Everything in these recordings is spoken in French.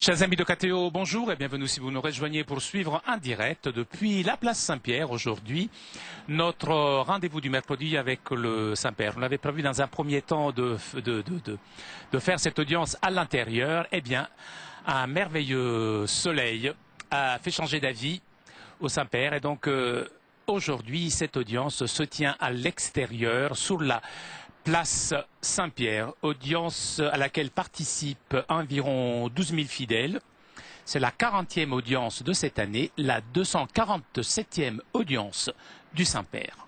Chers amis de KTO, bonjour et bienvenue si vous nous rejoignez pour suivre en direct depuis la place Saint-Pierre aujourd'hui notre rendez-vous du mercredi avec le Saint-Père. On avait prévu dans un premier temps de faire cette audience à l'intérieur. Eh bien, un merveilleux soleil a fait changer d'avis au Saint-Père et donc aujourd'hui cette audience se tient à l'extérieur sur la place Saint-Pierre, audience à laquelle participent environ 12 000 fidèles. C'est la 40e audience de cette année, la 247e audience du Saint-Père.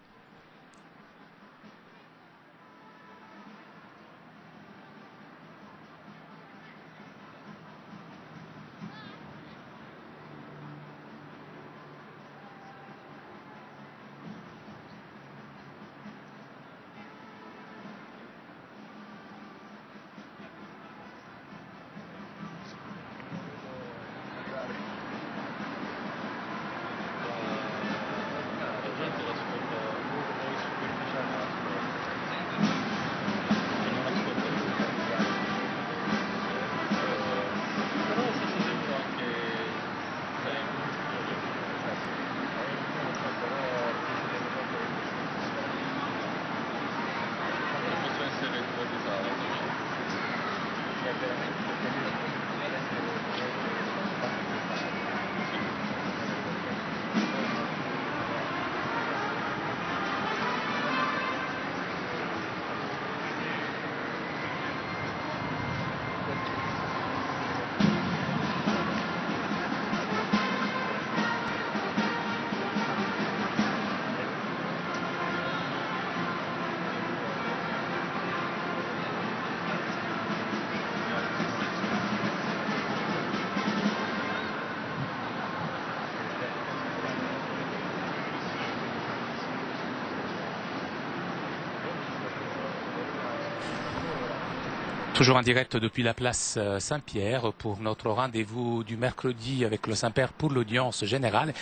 Toujours en direct depuis la place Saint-Pierre pour notre rendez-vous du mercredi avec le Saint-Père pour l'audience générale,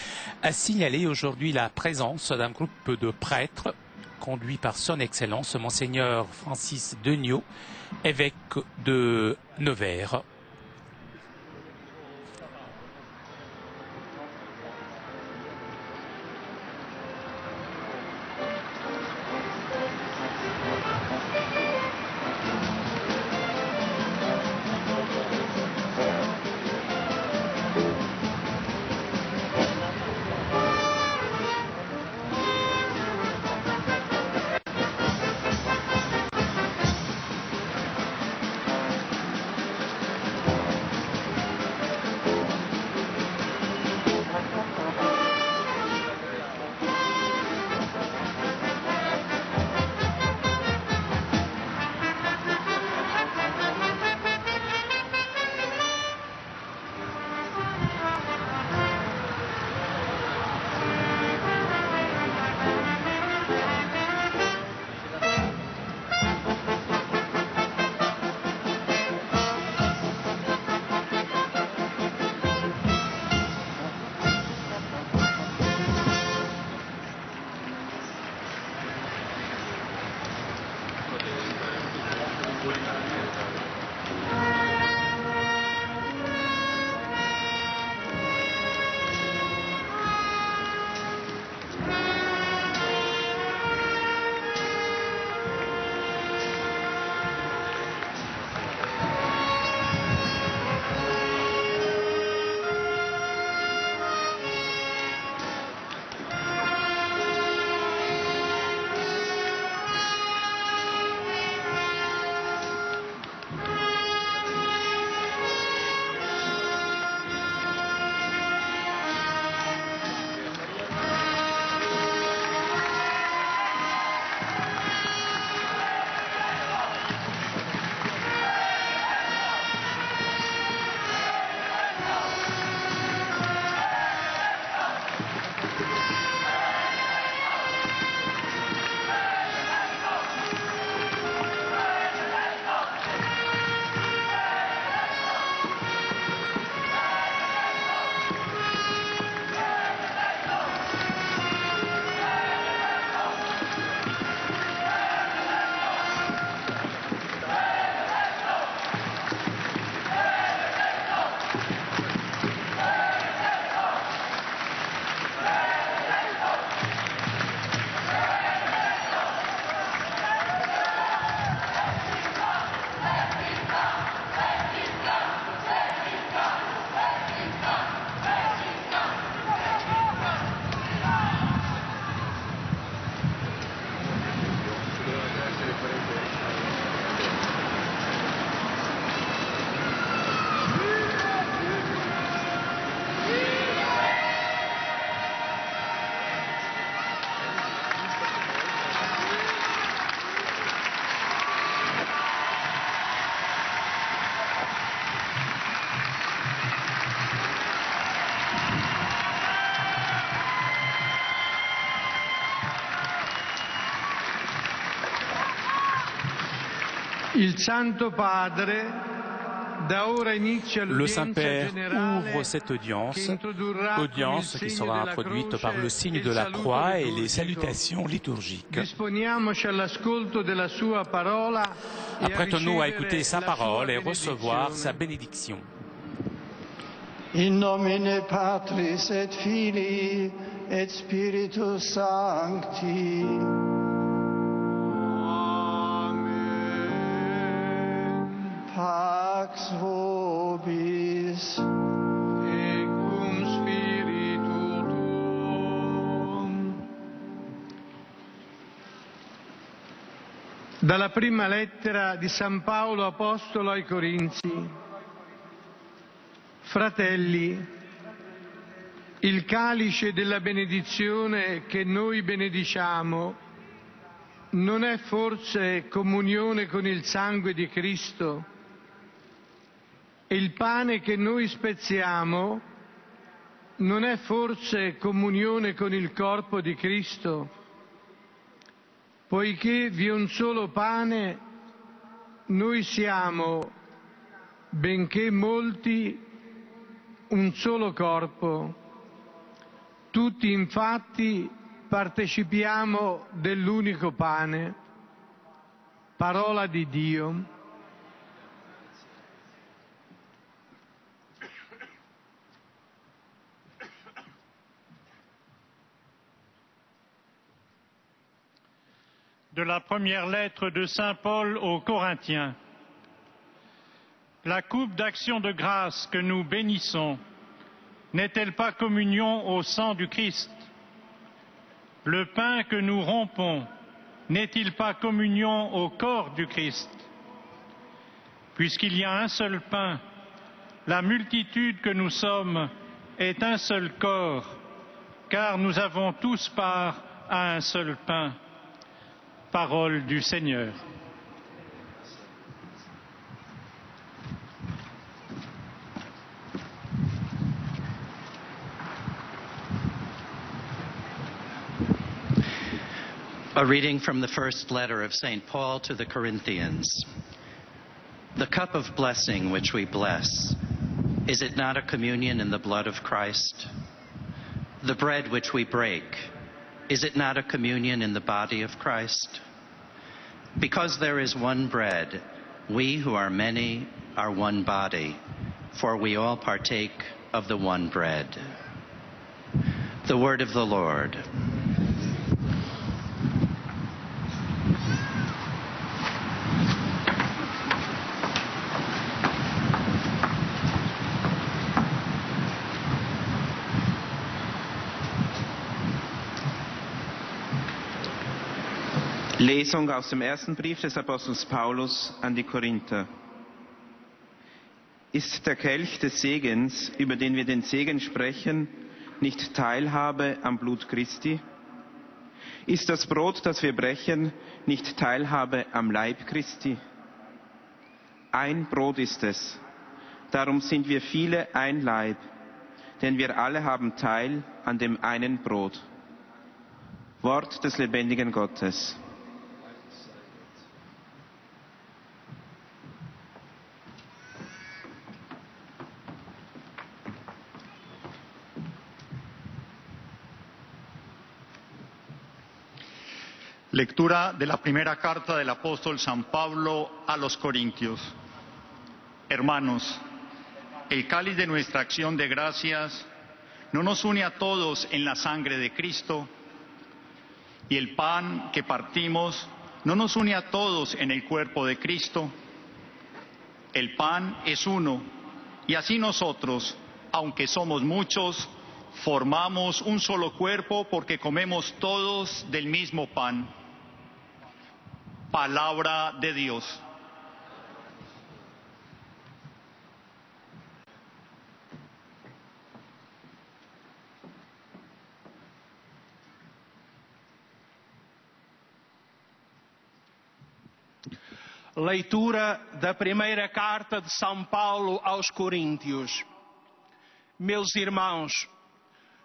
a signalé aujourd'hui la présence d'un groupe de prêtres conduit par son Excellence Monseigneur Francis Degnaud, évêque de Nevers. Il Santo Padre Le Saint-Père ouvre cette audience qui sera introduite par le signe de la croix et les salutations liturgiques. Apprêtons-nous à écouter sa parole et recevoir sa bénédiction. In nomine Patris et Filii et Spiritus Sancti. Pax vobis et cum spiritu tuum. Dalla prima lettera di San Paolo Apostolo ai Corinzi. Fratelli, il calice della benedizione che noi benediciamo non è forse comunione con il sangue di Cristo? E il pane che noi spezziamo non è forse comunione con il corpo di Cristo? Poiché vi è un solo pane, noi siamo, benché molti, un solo corpo. Tutti infatti partecipiamo dell'unico pane. Parola di Dio. De la première lettre de Saint Paul aux Corinthiens. La coupe d'action de grâce que nous bénissons n'est-elle pas communion au sang du Christ? Le pain que nous rompons n'est-il pas communion au corps du Christ? Puisqu'il y a un seul pain, la multitude que nous sommes est un seul corps, car nous avons tous part à un seul pain. Parole du Seigneur. A reading from the first letter of St. Paul to the Corinthians. The cup of blessing which we bless, is it not a communion in the blood of Christ? The bread which we break, is it not a communion in the body of Christ? Because there is one bread, we who are many are one body, for we all partake of the one bread. The word of the Lord. Lesung aus dem ersten Brief des Apostels Paulus an die Korinther. Ist der Kelch des Segens, über den wir den Segen sprechen, nicht Teilhabe am Blut Christi? Ist das Brot, das wir brechen, nicht Teilhabe am Leib Christi? Ein Brot ist es. Darum sind wir viele ein Leib, denn wir alle haben Teil an dem einen Brot. Wort des lebendigen Gottes. Lectura de la primera carta del apóstol San Pablo a los Corintios. Hermanos, el cáliz de nuestra acción de gracias no nos une a todos en la sangre de Cristo, y el pan que partimos no nos une a todos en el cuerpo de Cristo. El pan es uno, y así nosotros, aunque somos muchos, formamos un solo cuerpo porque comemos todos del mismo pan. Palabra de Dios. Leitura da primeira carta de São Paulo aos Coríntios. Meus irmãos,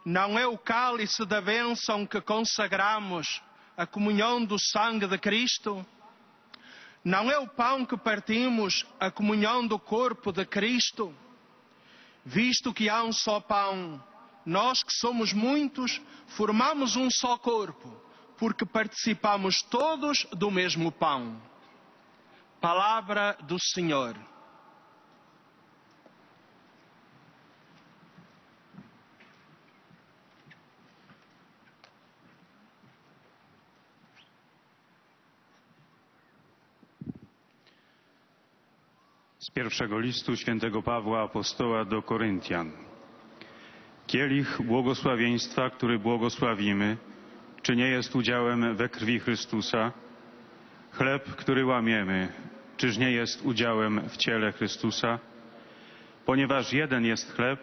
não é o cálice da bênção que consagramos a comunhão do sangue de Cristo? Não é o pão que partimos a comunhão do corpo de Cristo? Visto que há um só pão, nós que somos muitos, formamos um só corpo, porque participamos todos do mesmo pão. Palavra do Senhor. Z pierwszego listu świętego Pawła Apostoła do Koryntian. Kielich błogosławieństwa, który błogosławimy, czy nie jest udziałem we krwi Chrystusa? Chleb, który łamiemy, czyż nie jest udziałem w ciele Chrystusa? Ponieważ jeden jest chleb,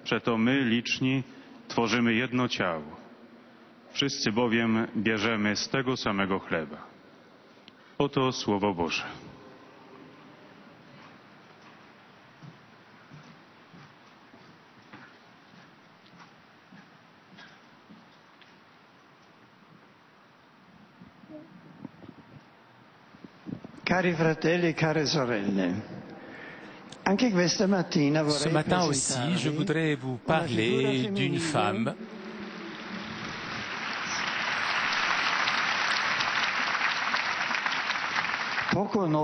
przeto my, liczni, tworzymy jedno ciało. Wszyscy bowiem bierzemy z tego samego chleba. Oto Słowo Boże. Cari fratelli e care sorelle, anche questa mattina Ce vorrei matin aussi, je voudrais vous parler d'une femme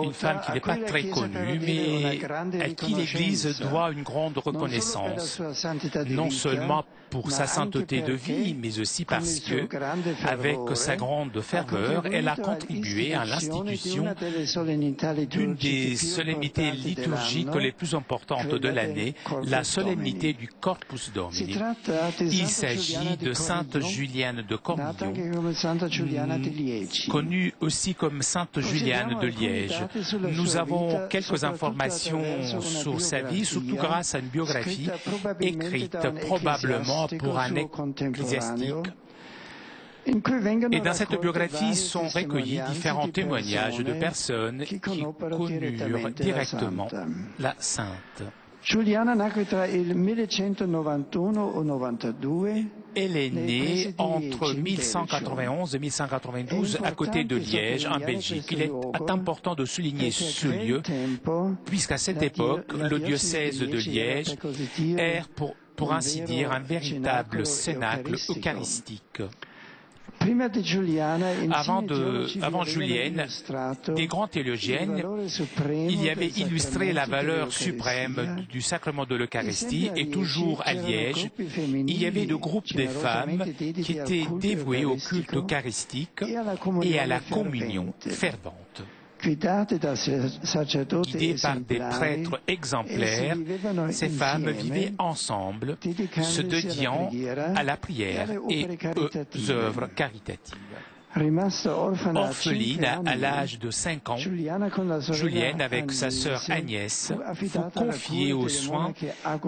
une femme qui n'est pas très connue, mais à qui l'Église doit une grande reconnaissance, non seulement pour sa sainteté de vie, mais aussi parce que, avec sa grande ferveur, elle a contribué à l'institution d'une des solennités liturgiques les plus importantes de l'année, la solennité du Corpus Domini. Il s'agit de Sainte Juliane de Cornillon, connue aussi comme Sainte Juliane de Liège. Nous avons quelques informations sur sa vie, surtout grâce à une biographie écrite probablement pour un ecclésiastique. Et dans cette biographie sont recueillis différents témoignages de personnes qui connurent directement la sainte. Giuliana nacque tra il 1191 o 92. Elle est née entre 1191 et 1192 à côté de Liège, en Belgique. Il est important de souligner ce lieu, puisqu'à cette époque, le diocèse de Liège est, pour ainsi dire, un véritable cénacle eucharistique. Avant Julienne, des grands théologiennes, il y avait illustré la valeur suprême du sacrement de l'Eucharistie, et toujours à Liège, il y avait de groupes de femmes qui étaient dévouées au culte eucharistique et à la communion fervente. Guidées par des prêtres exemplaires, ces femmes vivaient ensemble, se dédiant à la prière et aux œuvres caritatives. Orpheline à l'âge de 5 ans, Julienne, avec sa sœur Agnès, fut confiée aux soins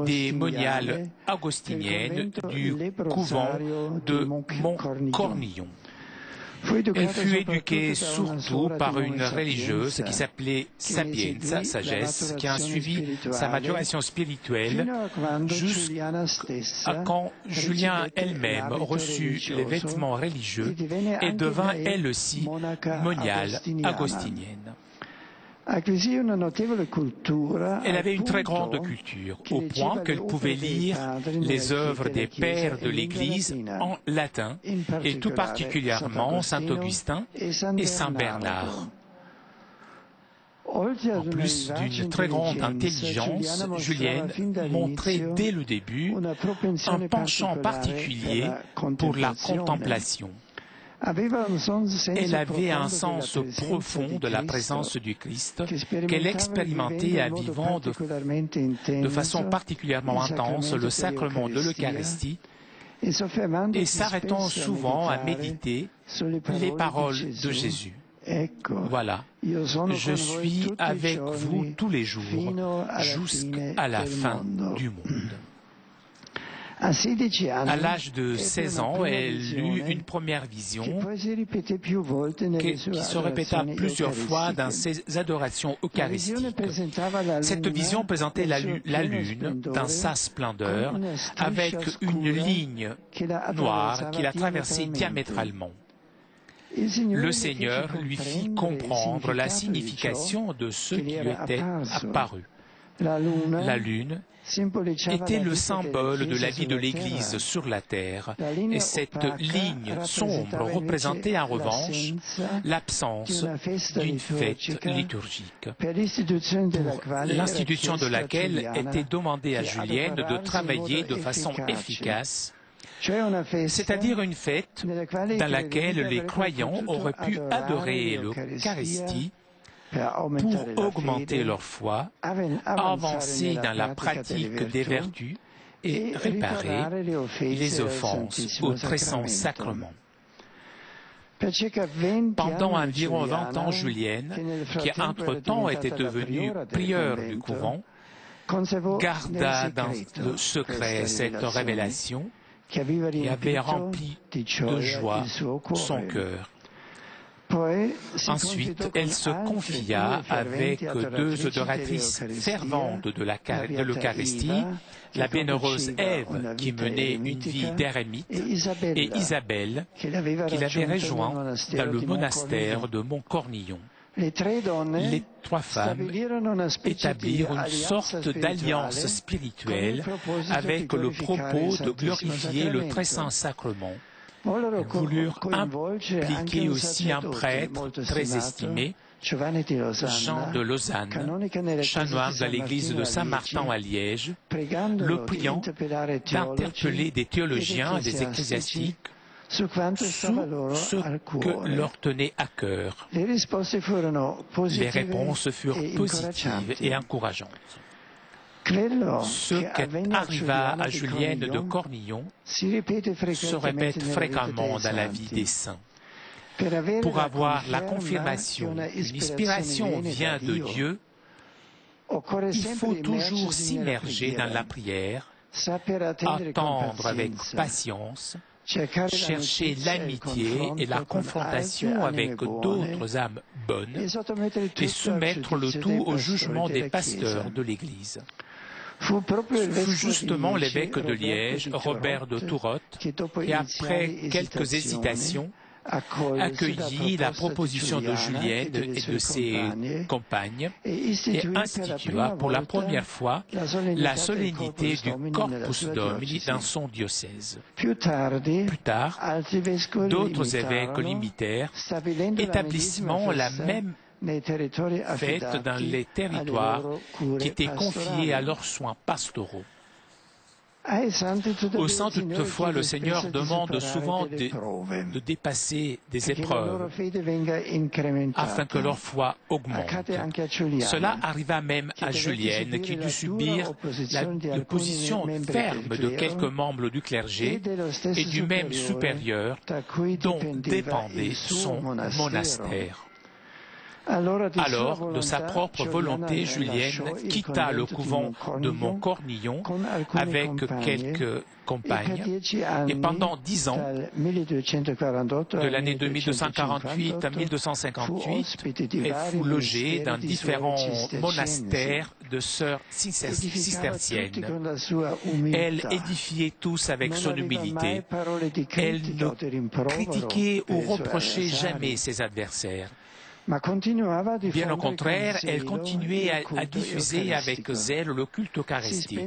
des moniales augustiniennes du couvent de Montcornillon. Elle fut éduquée surtout par une religieuse qui s'appelait Sapienza, sagesse, qui a suivi sa maturation spirituelle jusqu'à quand Juliane elle-même reçut les vêtements religieux et devint elle aussi moniale agostinienne. Elle avait une très grande culture, au point qu'elle pouvait lire les œuvres des pères de l'Église en latin, et tout particulièrement Saint Augustin et Saint Bernard. En plus d'une très grande intelligence, Julienne montrait dès le début un penchant particulier pour la contemplation. Elle avait un sens profond de la présence du Christ qu'elle expérimentait à vivant de façon particulièrement intense le sacrement de l'Eucharistie et s'arrêtant souvent à méditer les paroles de Jésus. Voilà, je suis avec vous tous les jours jusqu'à la fin du monde. À l'âge de 16 ans, elle eut une première vision qui se répéta plusieurs fois dans ses adorations eucharistiques. Cette vision présentait la lune dans sa splendeur avec une ligne noire qui la traversait diamétralement. le Seigneur lui fit comprendre la signification de ce qui lui était apparu. La lune était le symbole de la vie de l'Église sur la terre, et cette ligne sombre représentait en revanche l'absence d'une fête liturgique, pour l'institution de laquelle était demandé à Julienne de travailler de façon efficace, c'est-à-dire une fête dans laquelle les croyants auraient pu adorer l'Eucharistie pour augmenter leur foi, avancer dans la pratique des vertus et réparer les offenses au très saint sacrement. Pendant environ 20 ans, Julienne, qui entre-temps était devenue prieure du couvent, garda dans le secret cette révélation qui avait rempli de joie son cœur. Ensuite, elle se confia avec deux adoratrices ferventes de l'Eucharistie, la bienheureuse Ève, qui menait une vie d'ermite, et Isabelle, qu'il avait rejoint dans le monastère de Montcornillon. Les trois femmes établirent une sorte d'alliance spirituelle avec le propos de glorifier le très saint sacrement. Ils voulurent impliquer aussi un prêtre très estimé, Jean de Lausanne, chanoine de l'église de Saint-Martin à Liège, le priant d'interpeller des théologiens et des ecclésiastiques sur ce que leur tenait à cœur. Les réponses furent positives et encourageantes. Ce qui arriva à Julienne de Cornillon se répète fréquemment dans la vie des saints. Pour avoir la confirmation qu'une inspiration vient de Dieu, il faut toujours s'immerger dans la prière, attendre avec patience, chercher l'amitié et la confrontation avec d'autres âmes bonnes et soumettre le tout au jugement des pasteurs de l'Église. Ce fut justement l'évêque de Liège, Robert de Tourotte, qui, après quelques hésitations, accueillit la proposition de Julienne et de ses compagnes et institua pour la première fois la solennité du Corpus Domini dans son diocèse. Plus tard, d'autres évêques l'imitèrent, établissant la même fête dans les territoires qui étaient confiés à leurs soins pastoraux. Aux saints, toutefois, le Seigneur demande souvent de dépasser des épreuves afin que leur foi augmente. Cela arriva même à Julienne, qui dut subir l'opposition ferme de quelques membres du clergé et du même supérieur dont dépendait son monastère. Alors, de sa propre volonté, Julienne quitta le couvent de Montcornillon avec quelques compagnes et pendant 10 ans, de l'année de 1248 à 1258, elle fut logée dans différents monastères de sœurs cisterciennes. Elle édifiait tous avec son humilité. Elle ne critiquait ou reprochait jamais ses adversaires. Bien au contraire, elle continuait à diffuser avec zèle le culte eucharistique.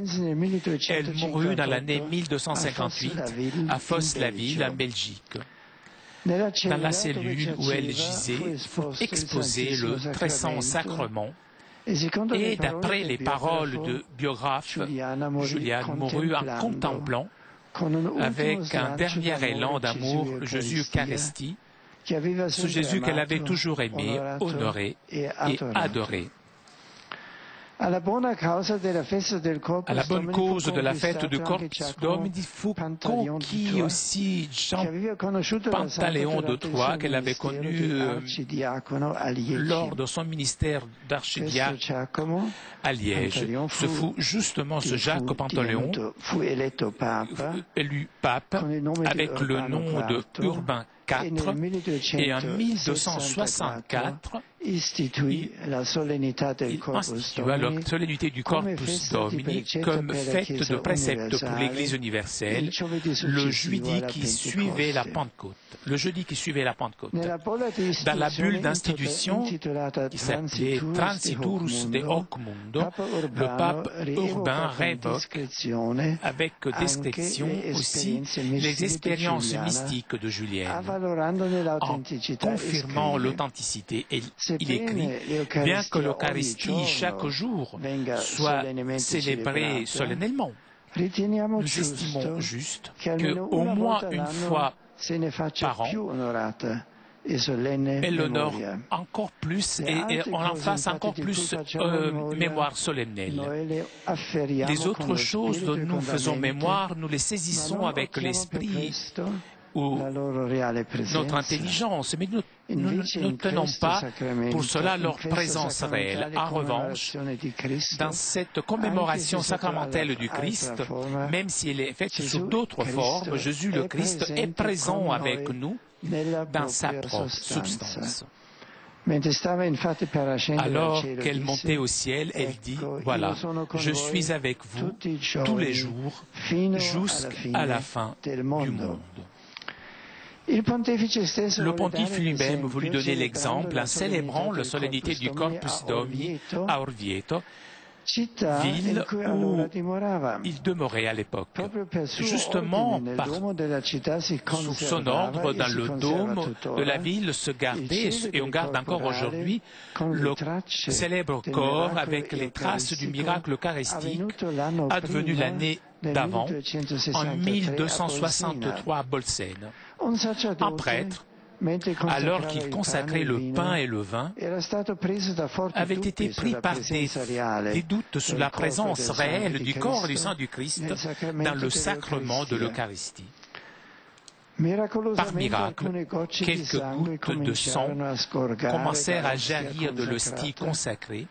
Elle mourut dans l'année 1258 à Fos-la-Ville, en Belgique. Dans la cellule où elle gisait, fut exposé le très saint sacrement. Et d'après les paroles de biographe, Juliane mourut en contemplant, avec un dernier élan d'amour, Jésus Eucharistie, ce Jésus qu'elle avait toujours aimé, honoré et adoré. À la bonne cause de la fête du Corpus Domini fut conquis aussi Jean Pantaleon de Troyes, qu'elle avait connu lors de son ministère d'archidiacre à Liège. Ce fut justement ce Jacques Pantaleon, élu pape, avec le nom de Urbain 1204 et en 1264, istituì la solennità del il Corpus institua la Domini solennité du Corpus Domini comme fête de précepte pour l'Église universelle, le jeudi qui suivait la Pentecôte. Le jeudi qui suivait la Pentecôte. Dans la bulle d'institution qui s'appelait Transiturs de Hoc Mundo, le pape Urbain révoque avec discrétion aussi les expériences mystiques de Julienne, en confirmant l'authenticité. Et il écrit, bien que l'Eucharistie chaque jour soit célébrée solennellement, nous estimons juste qu'au moins une fois par an, elle l'honore encore plus et on en fasse encore plus mémoire solennelle. Les autres choses dont nous faisons mémoire, nous les saisissons avec l'esprit ou notre intelligence, mais nous ne tenons pas pour cela leur présence réelle. En revanche, dans cette commémoration sacramentelle du Christ, même si elle est faite sous d'autres formes, Jésus le Christ est présent avec nous dans sa propre substance. Alors qu'elle montait au ciel, elle dit, voilà, je suis avec vous tous les jours jusqu'à la fin du monde. Le pontife lui-même voulut donner l'exemple en célébrant la solennité du Corpus Domini à Orvieto, ville où il demeurait à l'époque. Justement, sous son ordre, dans le dôme de la ville se gardait, et on garde encore aujourd'hui, le célèbre corps avec les traces du miracle eucharistique advenu l'année d'avant, en 1263 à Bolsène. Un prêtre, alors qu'il consacrait le pain et le vin, avait été pris par des doutes sur la présence réelle du corps et du sang du Christ dans le sacrement de l'Eucharistie. Par miracle, quelques gouttes de sang commencèrent à jaillir de l'hostie consacrée,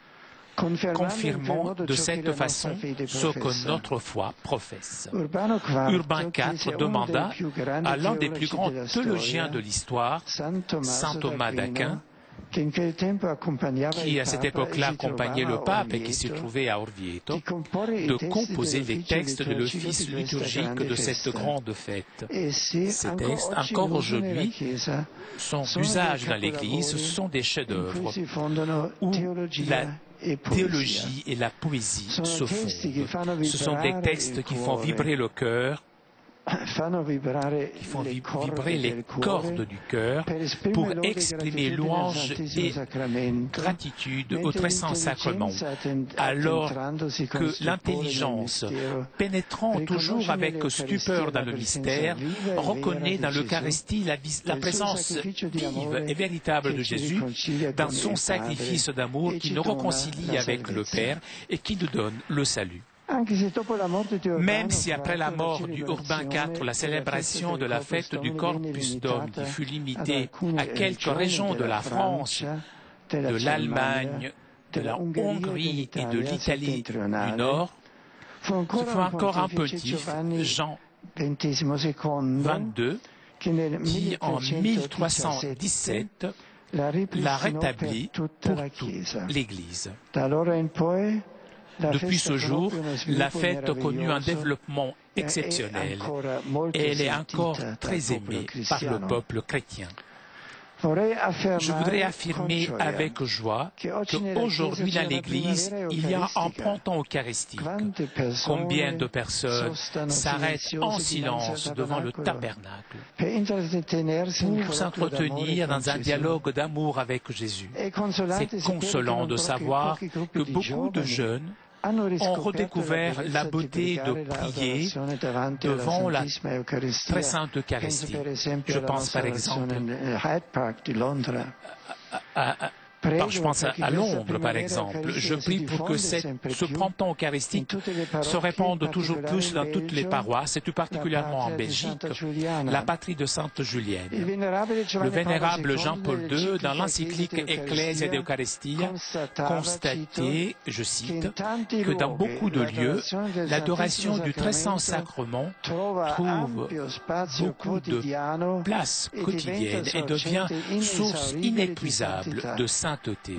confirmant de cette façon ce que notre foi professe. Urbain IV demanda à l'un des plus grands théologiens de l'histoire, saint Thomas d'Aquin, qui à cette époque-là accompagnait le pape et qui se trouvait à Orvieto, de composer les textes de l'office liturgique de cette grande fête. Ces textes, encore aujourd'hui, sont d'usage dans l'Église, ce sont des chefs-d'œuvre où la théologie et la poésie se fondent. Ce sont des textes qui font vibrer le cœur, qui font vibrer les cordes du cœur pour exprimer louange et gratitude au très saint sacrement, alors que l'intelligence, pénétrant toujours avec stupeur dans le mystère, reconnaît dans l'Eucharistie la présence vive et véritable de Jésus dans son sacrifice d'amour qui nous réconcilie avec le Père et qui nous donne le salut. Même si après la mort du Urbain IV, la célébration de la fête du Corpus Domini fut limitée à quelques régions de la France, de l'Allemagne, de la Hongrie et de l'Italie du Nord, ce fut encore un pontife, Jean XXII, qui en 1317 l'a rétabli pour toute l'Église. Depuis ce jour, la fête a connu un développement exceptionnel et elle est encore très aimée par le peuple chrétien. Je voudrais affirmer avec joie qu'aujourd'hui dans l'Église, il y a un printemps eucharistique. Combien de personnes s'arrêtent en silence devant le tabernacle pour s'entretenir dans un dialogue d'amour avec Jésus. C'est consolant de savoir que beaucoup de jeunes ont redécouvert la beauté de prier devant la très sainte Eucharistie. Je pense par exemple Je pense à Londres, par exemple. Je prie pour que ce printemps eucharistique se répande toujours plus dans toutes les paroisses, et tout particulièrement en Belgique, la patrie de Sainte Julienne. Le vénérable Jean-Paul II, dans l'encyclique Ecclesia de Eucharistia, constatait, je cite, que dans beaucoup de lieux, l'adoration du très saint sacrement trouve beaucoup de place quotidienne et devient source inépuisable de sainteté.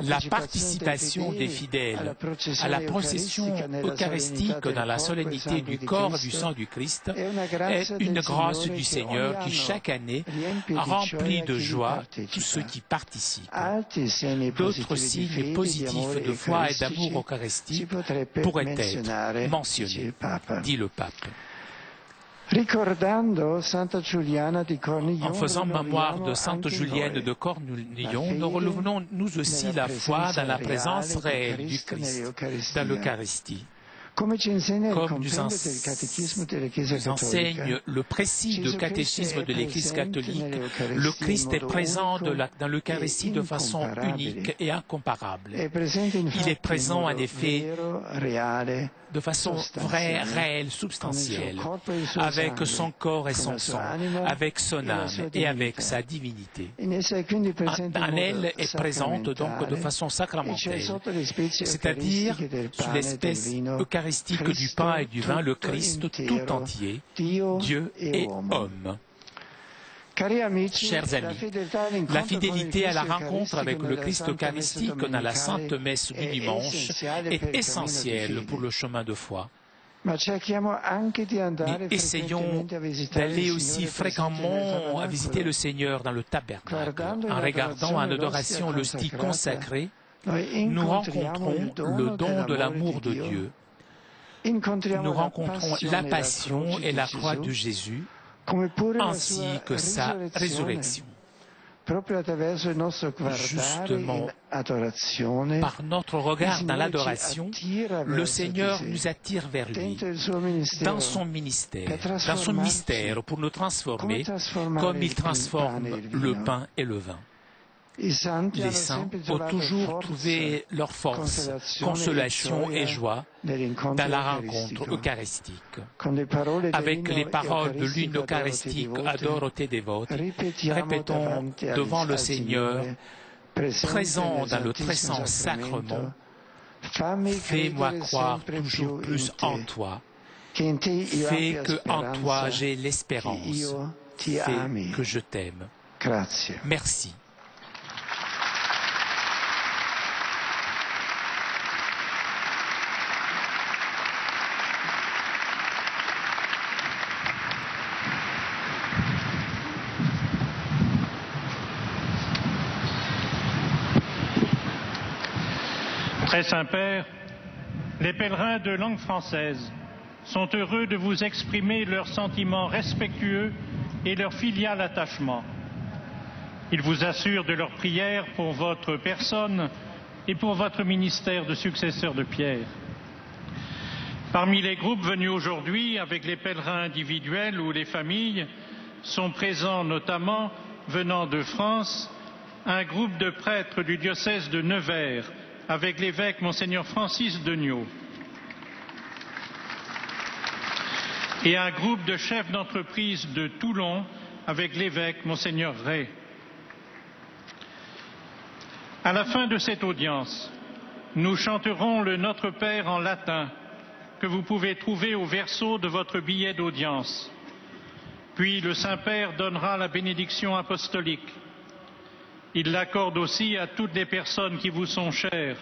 La participation des fidèles à la procession eucharistique dans la solennité du corps du sang du Christ est une grâce du Seigneur qui chaque année remplit de joie tous ceux qui participent. D'autres signes positifs de foi et d'amour eucharistique pourraient être mentionnés, dit le pape. En faisant mémoire de Sainte Julienne de Cornillon, nous relevons nous aussi la foi dans la présence réelle du Christ dans l'Eucharistie. Comme nous enseigne le précis de catéchisme de l'Église catholique, le Christ est présent dans l'Eucharistie de façon unique et incomparable. Il est présent en effet de façon vraie, réelle, substantielle, avec son corps et son sang, avec son âme et avec sa divinité. En elle est présente donc de façon sacramentelle, c'est-à-dire sous l'espèce eucharistique du pain et du vin, le Christ tout entier, Dieu et homme. Chers amis, la fidélité à la rencontre avec le Christ eucharistique dans la Sainte Messe du dimanche est essentielle pour le chemin de foi. Mais essayons d'aller aussi fréquemment à visiter le Seigneur dans le tabernacle. En regardant en adoration l'hostie consacrée, nous rencontrons le don de l'amour de Dieu. Nous rencontrons la passion et la croix de Jésus, ainsi que sa résurrection. Justement, par notre regard dans l'adoration, le Seigneur nous attire vers lui, dans son mystère, pour nous transformer comme il transforme le pain et le vin. Les saints ont toujours trouvé leur force, consolation et joie dans la rencontre eucharistique. Avec les paroles de l'hymne eucharistique Adoro te devote, répétons devant le Seigneur, présent dans le très saint sacrement, fais-moi croire toujours plus en toi, fais que en toi j'ai l'espérance, fais que je t'aime. Merci. Très Saint-Père, les pèlerins de langue française sont heureux de vous exprimer leurs sentiments respectueux et leur filial attachement. Ils vous assurent de leur prière pour votre personne et pour votre ministère de successeur de Pierre. Parmi les groupes venus aujourd'hui, avec les pèlerins individuels ou les familles, sont présents notamment, venant de France, un groupe de prêtres du diocèse de Nevers, avec l'évêque Monseigneur Francis Degnaud, et un groupe de chefs d'entreprise de Toulon, avec l'évêque Monseigneur Ray. À la fin de cette audience, nous chanterons le Notre Père en latin, que vous pouvez trouver au verso de votre billet d'audience. Puis le Saint-Père donnera la bénédiction apostolique. Il l'accorde aussi à toutes les personnes qui vous sont chères,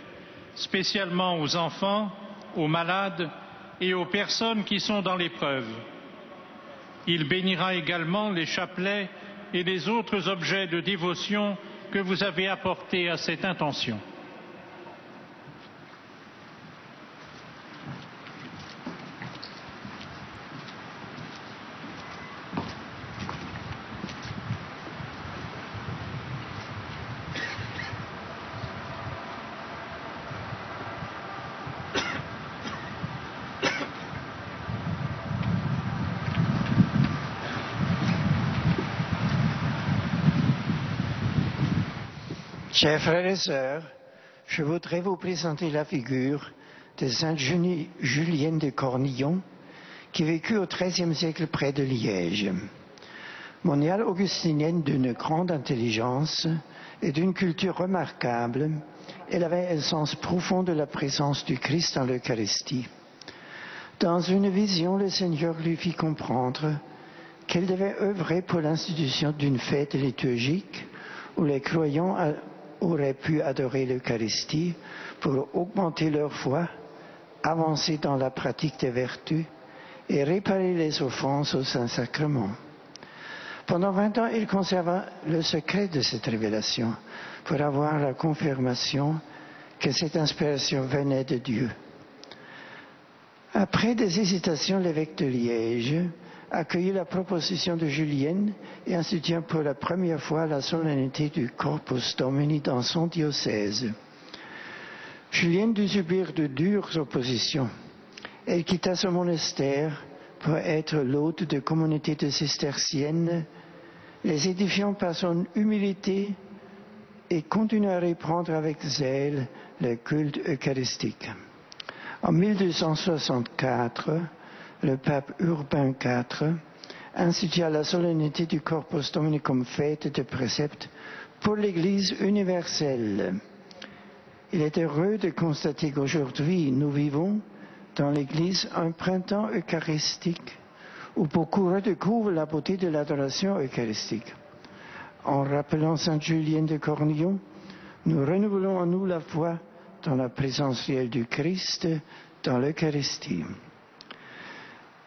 spécialement aux enfants, aux malades et aux personnes qui sont dans l'épreuve. Il bénira également les chapelets et les autres objets de dévotion que vous avez apportés à cette intention. Chers frères et sœurs, je voudrais vous présenter la figure de Sainte Julienne de Cornillon, qui vécut au XIIIe siècle près de Liège. Moniale augustinienne d'une grande intelligence et d'une culture remarquable, elle avait un sens profond de la présence du Christ dans l'Eucharistie. Dans une vision, le Seigneur lui fit comprendre qu'elle devait œuvrer pour l'institution d'une fête liturgique où les croyants auraient pu adorer l'Eucharistie pour augmenter leur foi, avancer dans la pratique des vertus et réparer les offenses au Saint-Sacrement. Pendant 20 ans, il conserva le secret de cette révélation pour avoir la confirmation que cette inspiration venait de Dieu. Après des hésitations, l'évêque de Liège accueillit la proposition de Julienne et institua pour la première fois la solennité du Corpus Domini dans son diocèse. Julienne dut subir de dures oppositions. Elle quitta son monastère pour être l'hôte de communautés de cisterciennes, les édifiant par son humilité et continua à reprendre avec zèle le culte eucharistique. En 1264, le pape Urbain IV institua la solennité du Corpus Domini comme fête de précepte pour l'Église universelle. Il est heureux de constater qu'aujourd'hui, nous vivons dans l'Église un printemps eucharistique où beaucoup redécouvrent la beauté de l'adoration eucharistique. En rappelant Sainte Julienne de Cornillon, nous renouvelons en nous la foi dans la présence réelle du Christ dans l'Eucharistie.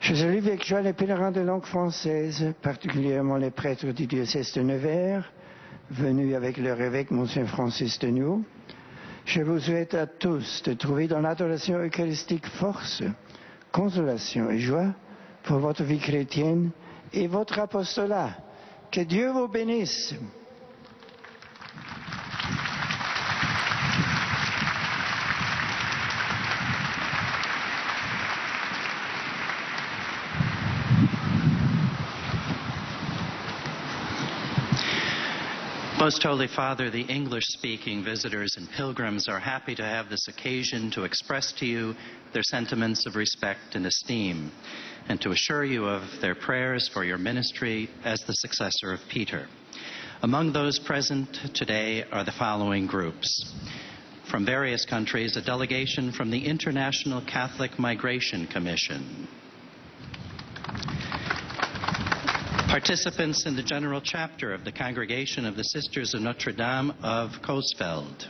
Je salue avec joie les pèlerins de langue française, particulièrement les prêtres du diocèse de Nevers, venus avec leur évêque, Monseigneur Francis de Nouveau. Je vous souhaite à tous de trouver dans l'adoration eucharistique force, consolation et joie pour votre vie chrétienne et votre apostolat. Que Dieu vous bénisse. Most Holy Father, the English-speaking visitors and pilgrims are happy to have this occasion to express to you their sentiments of respect and esteem, and to assure you of their prayers for your ministry as the successor of Peter. Among those present today are the following groups. From various countries, a delegation from the International Catholic Migration Commission. Participants in the General Chapter of the Congregation of the Sisters of Notre Dame of Coesfeld.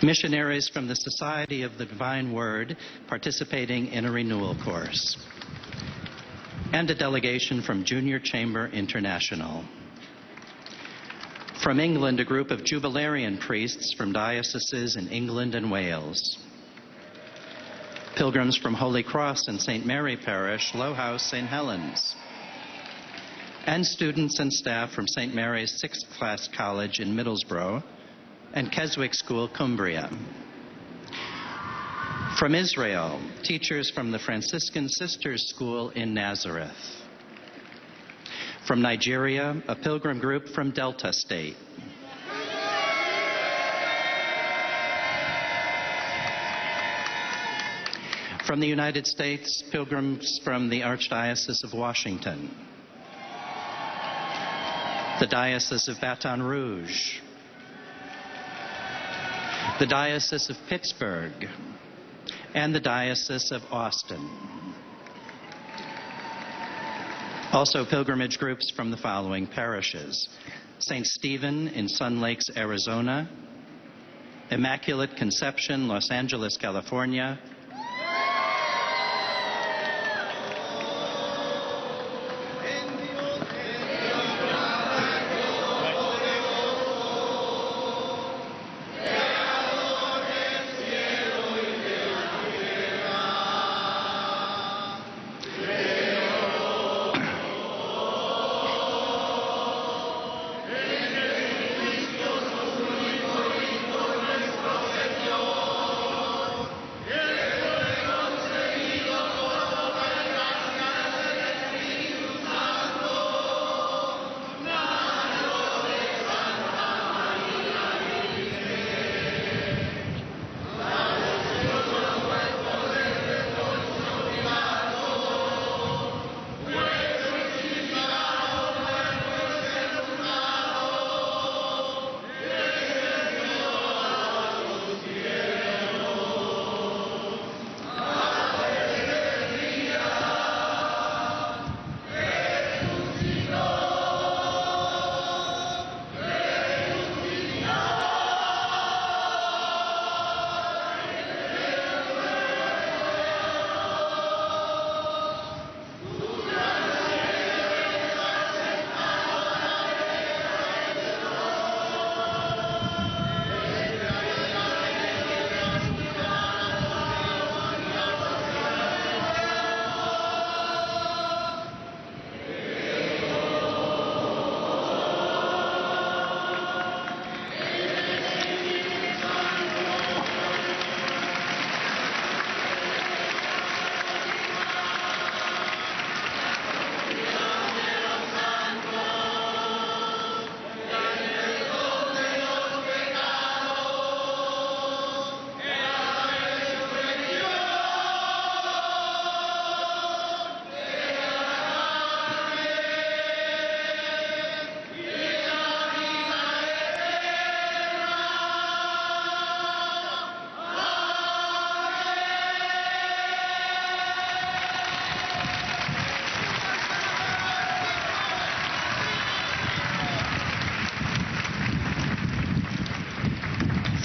Missionaries from the Society of the Divine Word participating in a renewal course. And a delegation from Junior Chamber International. From England, a group of Jubilarian priests from dioceses in England and Wales. Pilgrims from Holy Cross and St. Mary Parish, Low House, St. Helens. And students and staff from St. Mary's 6th Class College in Middlesbrough and Keswick School, Cumbria. From Israel, teachers from the Franciscan Sisters School in Nazareth. From Nigeria, a pilgrim group from Delta State. From the United States, pilgrims from the Archdiocese of Washington, the Diocese of Baton Rouge, the Diocese of Pittsburgh, and the Diocese of Austin. Also pilgrimage groups from the following parishes: St. Stephen in Sun Lakes, Arizona, Immaculate Conception, Los Angeles, California,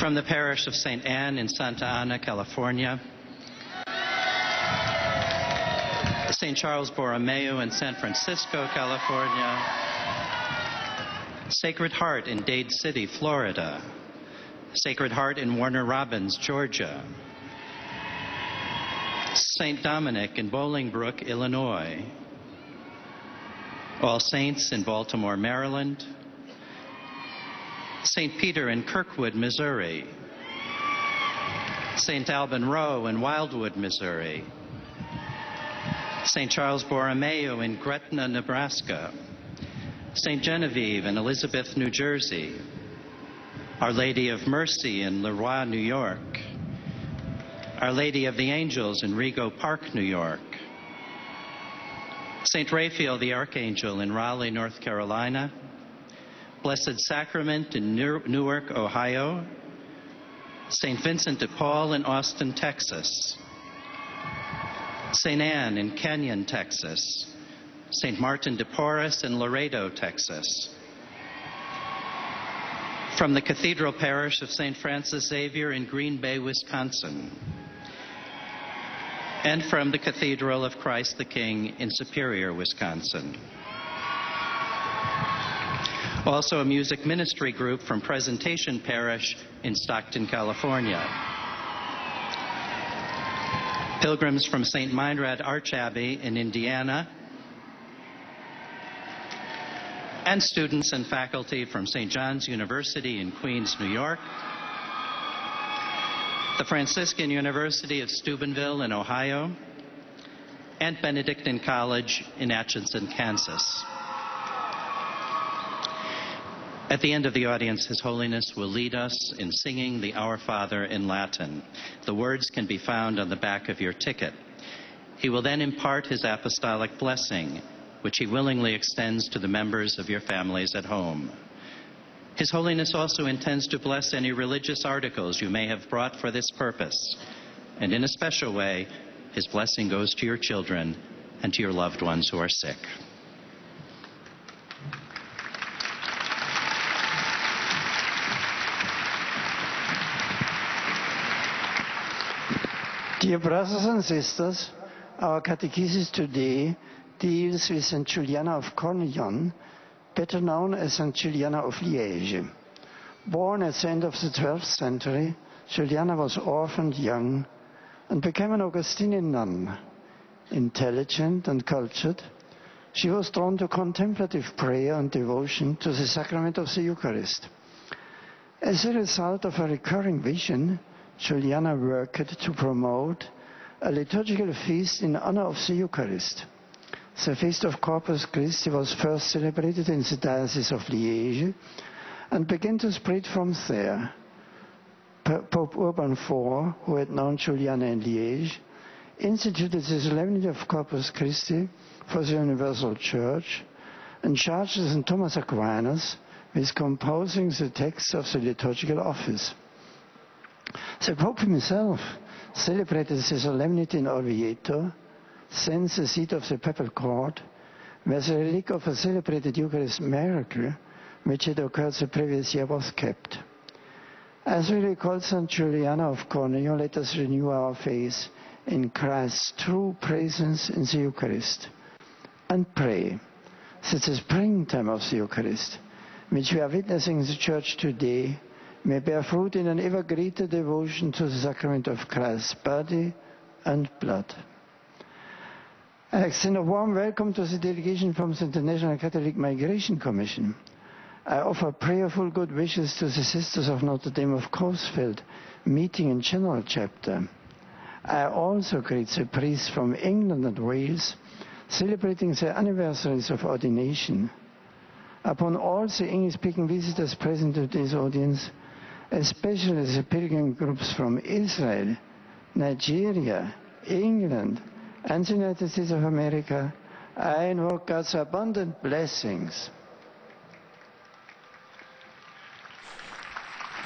From the parish of St. Anne in Santa Ana, California, St. Charles Borromeo in San Francisco, California, Sacred Heart in Dade City, Florida, Sacred Heart in Warner Robins, Georgia, St. Dominic in Bolingbrook, Illinois, All Saints in Baltimore, Maryland, St. Peter in Kirkwood, Missouri, St. Alban Row in Wildwood, Missouri, St. Charles Borromeo in Gretna, Nebraska, St. Genevieve in Elizabeth, New Jersey, Our Lady of Mercy in Leroy, New York, Our Lady of the Angels in Rego Park, New York, St. Raphael the Archangel in Raleigh, North Carolina, Blessed Sacrament in Newark, Ohio, St. Vincent de Paul in Austin, Texas, St. Anne in Kenyon, Texas, St. Martin de Porres in Laredo, Texas. From the Cathedral Parish of St. Francis Xavier in Green Bay, Wisconsin. And from the Cathedral of Christ the King in Superior, Wisconsin. Also a music ministry group from Presentation Parish in Stockton, California. Pilgrims from St. Meinrad Arch Abbey in Indiana. And students and faculty from St. John's University in Queens, New York. The Franciscan University of Steubenville in Ohio. And Benedictine College in Atchison, Kansas. At the end of the audience, His Holiness will lead us in singing the Our Father in Latin. The words can be found on the back of your ticket. He will then impart his apostolic blessing, which he willingly extends to the members of your families at home. His Holiness also intends to bless any religious articles you may have brought for this purpose. And in a special way, his blessing goes to your children and to your loved ones who are sick. Dear brothers and sisters, our catechesis today deals with St. Juliana of Cornillon, better known as St. Juliana of Liège. Born at the end of the 12th century, Juliana was orphaned young and became an Augustinian nun. Intelligent and cultured, she was drawn to contemplative prayer and devotion to the sacrament of the Eucharist. As a result of a recurring vision, Juliana worked to promote a liturgical feast in honor of the Eucharist. The feast of Corpus Christi was first celebrated in the Diocese of Liège and began to spread from there. Pope Urban IV, who had known Juliana in Liège, instituted the solemnity of Corpus Christi for the Universal Church and charged St. Thomas Aquinas with composing the text of the liturgical office. The Pope himself celebrated the solemnity in Orvieto, thence the seat of the papal court, where the relic of a celebrated Eucharist miracle, which had occurred the previous year, was kept. As we recall St. Juliana of Cornillon, let us renew our faith in Christ's true presence in the Eucharist and pray that the springtime of the Eucharist, which we are witnessing in the Church today, may bear fruit in an ever greater devotion to the sacrament of Christ's body and blood. I extend a warm welcome to the delegation from the International Catholic Migration Commission. I offer prayerful good wishes to the Sisters of Notre Dame of Coesfeld, meeting in General Chapter. I also greet the priests from England and Wales, celebrating their anniversaries of ordination. Upon all the English-speaking visitors present at this audience, especially the pilgrim groups from Israel, Nigeria, England, and the United States of America, I invoke God's abundant blessings.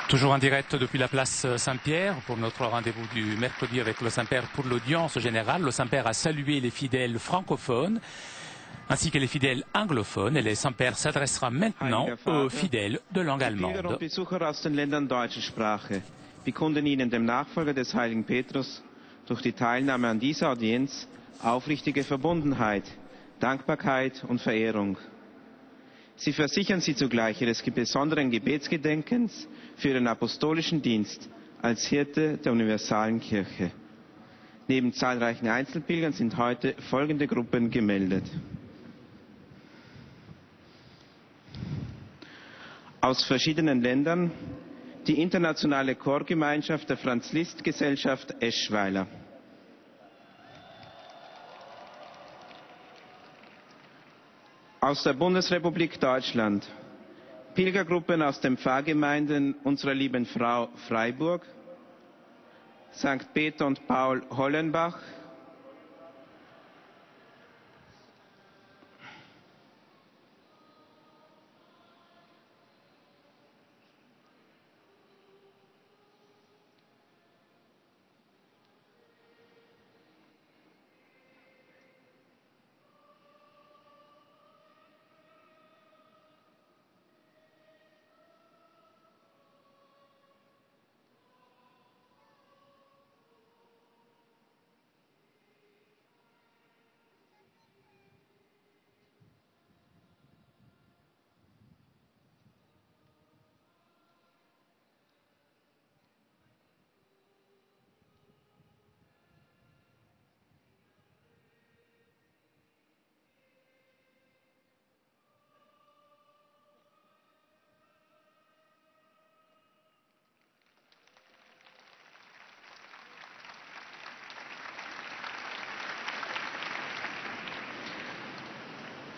Toujours en direct depuis la place Saint-Pierre pour notre rendez-vous du mercredi avec le Saint-Père pour l'audience générale. Le Saint-Père a salué les fidèles francophones ainsi que les fidèles anglophones. Et le Saint-Père s'adressera maintenant aux fidèles de langue Pilger und allemande. Besucher aus den Ländern deutscher Sprache bekunden Ihnen, dem Nachfolger des heiligen Petrus, durch die Teilnahme an dieser Audienz aufrichtige Verbundenheit, Dankbarkeit und Verehrung. Sie versichern Sie zugleich Ihres besonderen Gebetsgedenkens für Ihren apostolischen Dienst als Hirte der universalen Kirche. Neben zahlreichen Einzelpilgern sind heute folgende Gruppen gemeldet. Aus verschiedenen Ländern die internationale Chorgemeinschaft der Franz-Liszt-Gesellschaft Eschweiler. Aus der Bundesrepublik Deutschland Pilgergruppen aus den Pfarrgemeinden Unserer Lieben Frau Freiburg, St. Peter und Paul Hollenbach,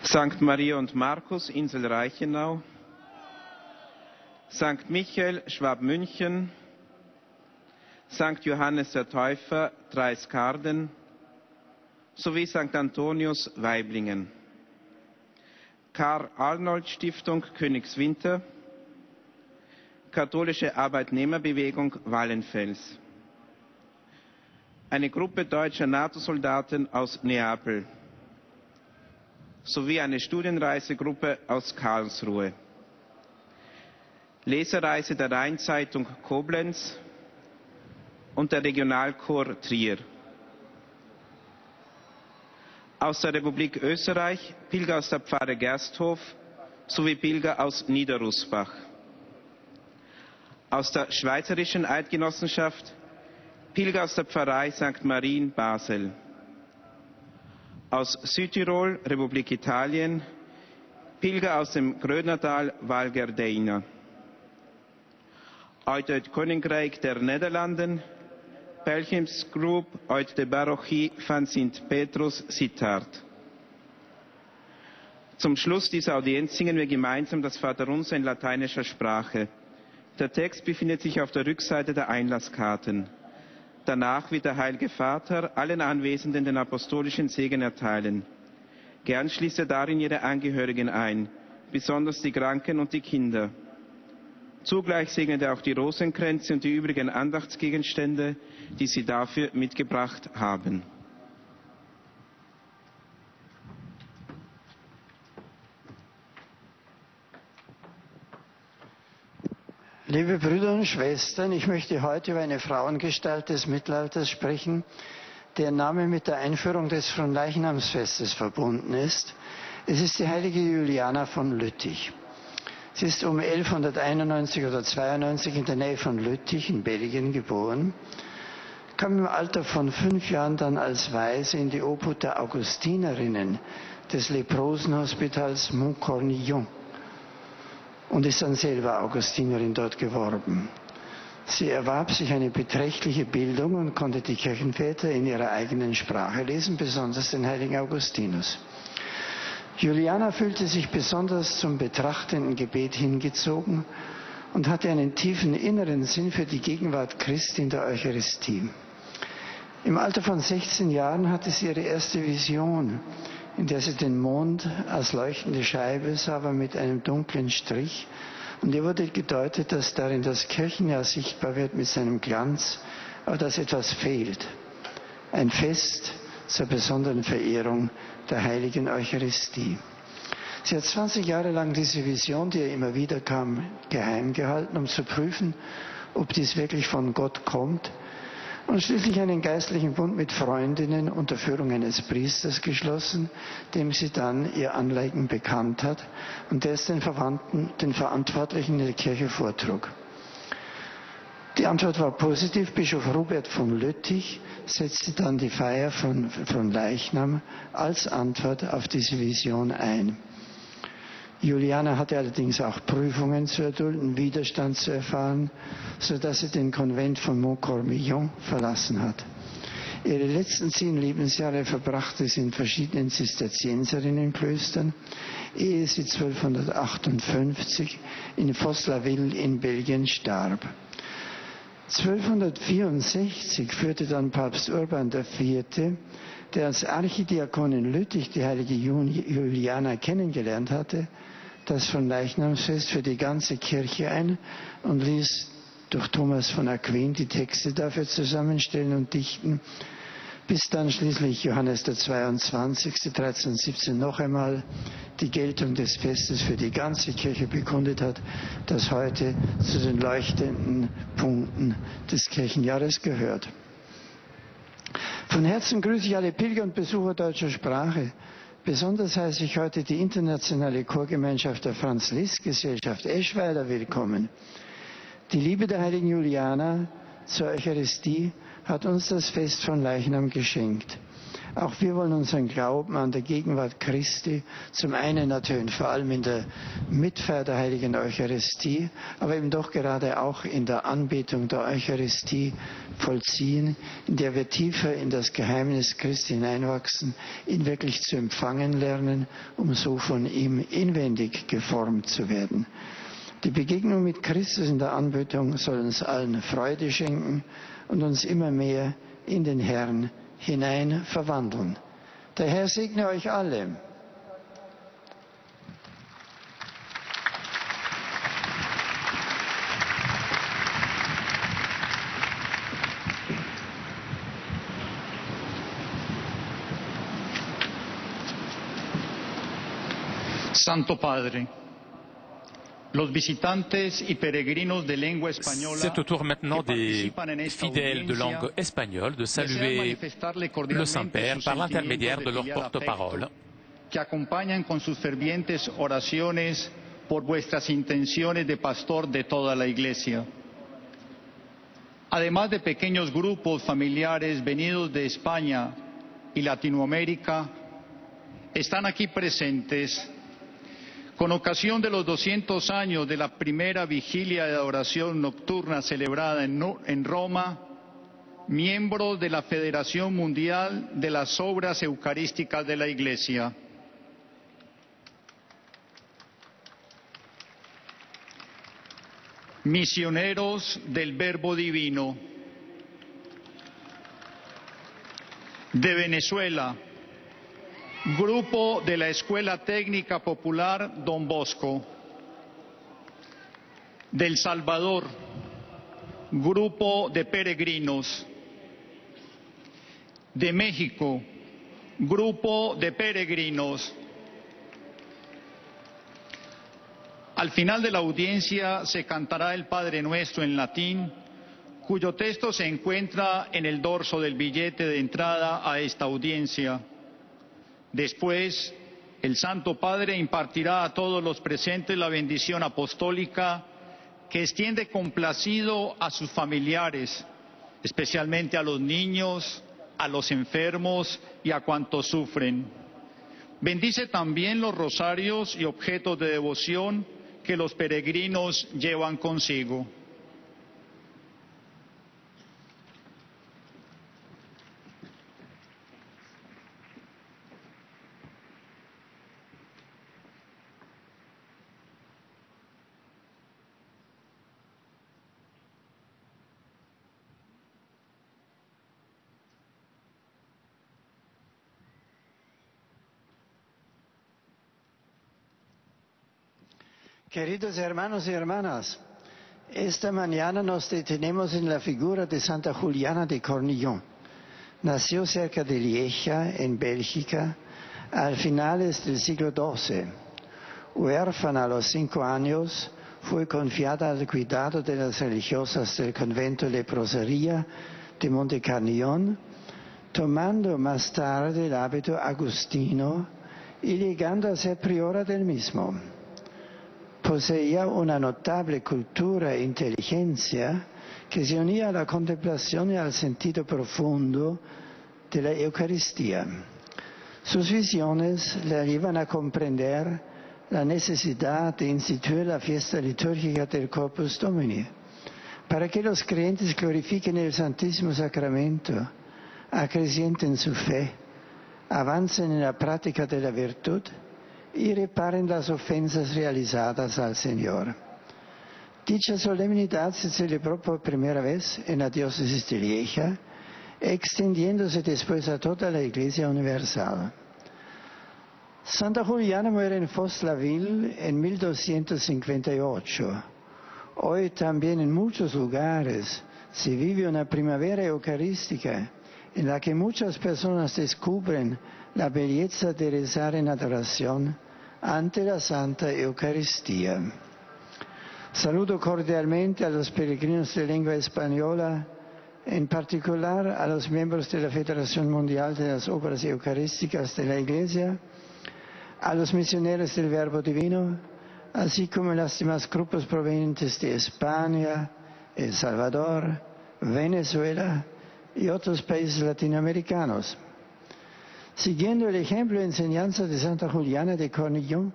St. Maria und Markus, Insel Reichenau, St. Michael, Schwabmünchen, St. Johannes der Täufer, Dreiskarden sowie St. Antonius, Weiblingen. Karl-Arnold-Stiftung, Königswinter, Katholische Arbeitnehmerbewegung, Wallenfels. Eine Gruppe deutscher NATO-Soldaten aus Neapel sowie eine Studienreisegruppe aus Karlsruhe. Lesereise der Rheinzeitung Koblenz und der Regionalchor Trier. Aus der Republik Österreich Pilger aus der Pfarre Gersthof sowie Pilger aus Niederrusbach. Aus der Schweizerischen Eidgenossenschaft Pilger aus der Pfarrei St. Marien Basel. Aus Südtirol, Republik Italien, Pilger aus dem Grönertal Val Gardena. Uit het Koninkrijk der Nederlanden, Pelgrimsgroep uit de Parochie van Sint Petrus Sittard. Zum Schluss dieser Audienz singen wir gemeinsam das Vaterunser in lateinischer Sprache. Der Text befindet sich auf der Rückseite der Einlasskarten. Danach wird der Heilige Vater allen Anwesenden den apostolischen Segen erteilen. Gern schließt er darin ihre Angehörigen ein, besonders die Kranken und die Kinder. Zugleich segnet er auch die Rosenkränze und die übrigen Andachtsgegenstände, die sie dafür mitgebracht haben. Liebe Brüder und Schwestern, ich möchte heute über eine Frauengestalt des Mittelalters sprechen, deren Name mit der Einführung des Fronleichnamsfestes verbunden ist. Es ist die heilige Juliana von Lüttich. Sie ist um 1191 oder 92 in der Nähe von Lüttich in Belgien geboren, kam im Alter von 5 Jahren dann als Waise in die Obhut der Augustinerinnen des Leprosenhospitals Montcornillon und ist dann selber Augustinerin dort geworden. Sie erwarb sich eine beträchtliche Bildung und konnte die Kirchenväter in ihrer eigenen Sprache lesen, besonders den heiligen Augustinus. Juliana fühlte sich besonders zum betrachtenden Gebet hingezogen und hatte einen tiefen inneren Sinn für die Gegenwart Christi in der Eucharistie. Im Alter von 16 Jahren hatte sie ihre erste Vision, in der sie den Mond als leuchtende Scheibe sah, aber mit einem dunklen Strich. Und ihr wurde gedeutet, dass darin das Kirchenjahr sichtbar wird mit seinem Glanz, aber dass etwas fehlt. Ein Fest, zur besonderen Verehrung der heiligen Eucharistie. Sie hat 20 Jahre lang diese Vision, die ihr immer wieder kam, geheim gehalten, um zu prüfen, ob dies wirklich von Gott kommt, und schließlich einen geistlichen Bund mit Freundinnen unter Führung eines Priesters geschlossen, dem sie dann ihr Anliegen bekannt hat und der es den Verantwortlichen in der Kirche vortrug. Die Antwort war positiv. Bischof Robert von Lüttich setzte dann die Feier von Leichnam als Antwort auf diese Vision ein. Juliana hatte allerdings auch Prüfungen zu erdulden, Widerstand zu erfahren, sodass sie den Konvent von Montcormillon verlassen hat. Ihre letzten 10 Lebensjahre verbrachte sie in verschiedenen Zisterzienserinnenklöstern, ehe sie 1258 in Voslaville in Belgien starb. 1264 führte dann Papst Urban IV., der als Archidiakon in Lüttich die heilige Juliana kennengelernt hatte, das Fronleichnamsfest für die ganze Kirche ein und ließ durch Thomas von Aquin die Texte dafür zusammenstellen und dichten, bis dann schließlich Johannes der 22. 1317 noch einmal die Geltung des Festes für die ganze Kirche bekundet hat, das heute zu den leuchtenden Punkten des Kirchenjahres gehört. Von Herzen grüße ich alle Pilger und Besucher deutscher Sprache. Besonders heiße ich heute die internationale Chorgemeinschaft der Franz-Liszt-Gesellschaft Eschweiler willkommen. Die Liebe der heiligen Juliana zur Eucharistie hat uns das Fest von Leichnam geschenkt. Auch wir wollen unseren Glauben an der Gegenwart Christi, zum einen natürlich vor allem in der Mitfeier der heiligen Eucharistie, aber eben doch gerade auch in der Anbetung der Eucharistie vollziehen, in der wir tiefer in das Geheimnis Christi hineinwachsen, ihn wirklich zu empfangen lernen, um so von ihm inwendig geformt zu werden. Die Begegnung mit Christus in der Anbetung soll uns allen Freude schenken und uns immer mehr in den Herrn hinein verwandeln. Der Herr segne euch alle. Santo Padre, los visitantes y peregrinos de lengua española C'est au tour maintenant des fidèles de langue espagnole de saluer le Saint-Père par l'intermédiaire de leur porte-parole. Que acompañan con sus fervientes oraciones por vuestras intenciones de pastor de toda la Iglesia. Además de pequeños grupos familiares venidos de España y Latinoamérica, están aquí presentes con ocasión de los 200 años de la primera vigilia de adoración nocturna celebrada en Roma, miembros de la Federación Mundial de las Obras Eucarísticas de la Iglesia. Misioneros del Verbo Divino. De Venezuela, Grupo de la Escuela Técnica Popular Don Bosco. De El Salvador, Grupo de Peregrinos. De México, Grupo de Peregrinos. Al final de la audiencia se cantará el Padre Nuestro en latín, cuyo texto se encuentra en el dorso del billete de entrada a esta audiencia. Después, el Santo Padre impartirá a todos los presentes la bendición apostólica que extiende complacido a sus familiares, especialmente a los niños, a los enfermos y a cuantos sufren. Bendice también los rosarios y objetos de devoción que los peregrinos llevan consigo. Queridos hermanos y hermanas, esta mañana nos detenemos en la figura de Santa Juliana de Cornillon. Nació cerca de Lieja, en Bélgica, al finales del siglo XII. Huérfana a los 5 años, fue confiada al cuidado de las religiosas del convento Leprosería de Montecarnaón, tomando más tarde el hábito agustino y llegando a ser priora del mismo. Poseía una notable cultura e inteligencia que se unía a la contemplación y al sentido profundo de la Eucaristía. Sus visiones le llevan a comprender la necesidad de instituir la fiesta litúrgica del Corpus Domini, para que los creyentes glorifiquen el Santísimo Sacramento, acrecienten su fe, avancen en la práctica de la virtud y reparen las ofensas realizadas al Señor. Dicha solemnidad se celebró por primera vez en la diócesis de Lieja, extendiéndose después a toda la Iglesia Universal. Santa Juliana muere en Fos-la-Ville en 1258. Hoy también en muchos lugares se vive una primavera eucarística en la que muchas personas descubren la belleza de rezar en adoración ante la Santa Eucaristía. Saludo cordialmente a los peregrinos de lengua española, en particular a los miembros de la Federación Mundial de las Obras Eucarísticas de la Iglesia, a los misioneros del Verbo Divino, así como a los demás grupos provenientes de España, El Salvador, Venezuela y otros países latinoamericanos. Siguiendo el ejemplo y enseñanza de Santa Juliana de Cornillon,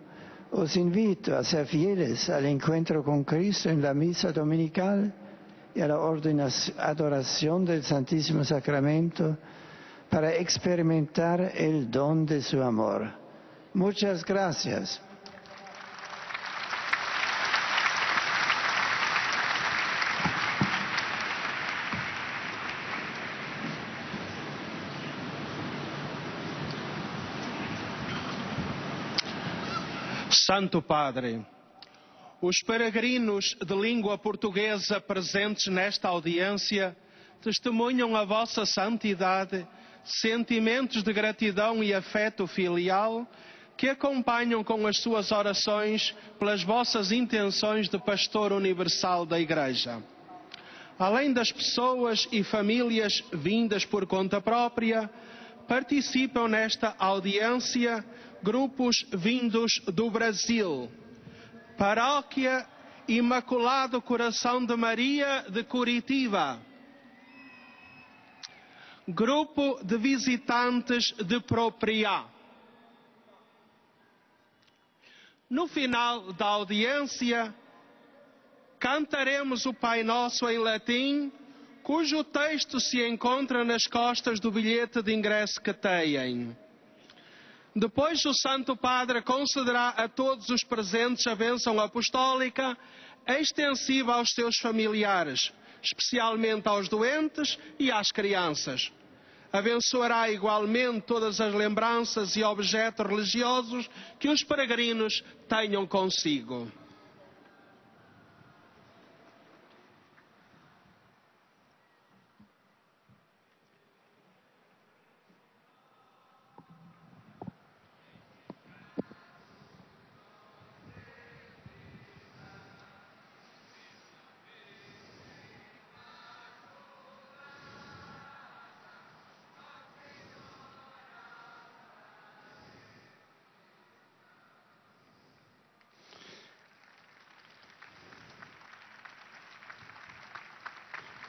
os invito a ser fieles al encuentro con Cristo en la misa dominical y a la adoración del Santísimo Sacramento para experimentar el don de su amor. Muchas gracias. Santo Padre, os peregrinos de língua portuguesa presentes nesta audiência testemunham a vossa santidade, sentimentos de gratidão e afeto filial que acompanham com as suas orações pelas vossas intenções de pastor universal da Igreja. Além das pessoas e famílias vindas por conta própria, participam nesta audiência grupos vindos do Brasil. Paróquia Imaculado Coração de Maria de Curitiba. Grupo de visitantes de Propriá. No final da audiência, cantaremos o Pai Nosso em latim, cujo texto se encontra nas costas do bilhete de ingresso que têm. Depois o Santo Padre concederá a todos os presentes a bênção apostólica extensiva aos seus familiares, especialmente aos doentes e às crianças. Abençoará igualmente todas as lembranças e objetos religiosos que os peregrinos tenham consigo.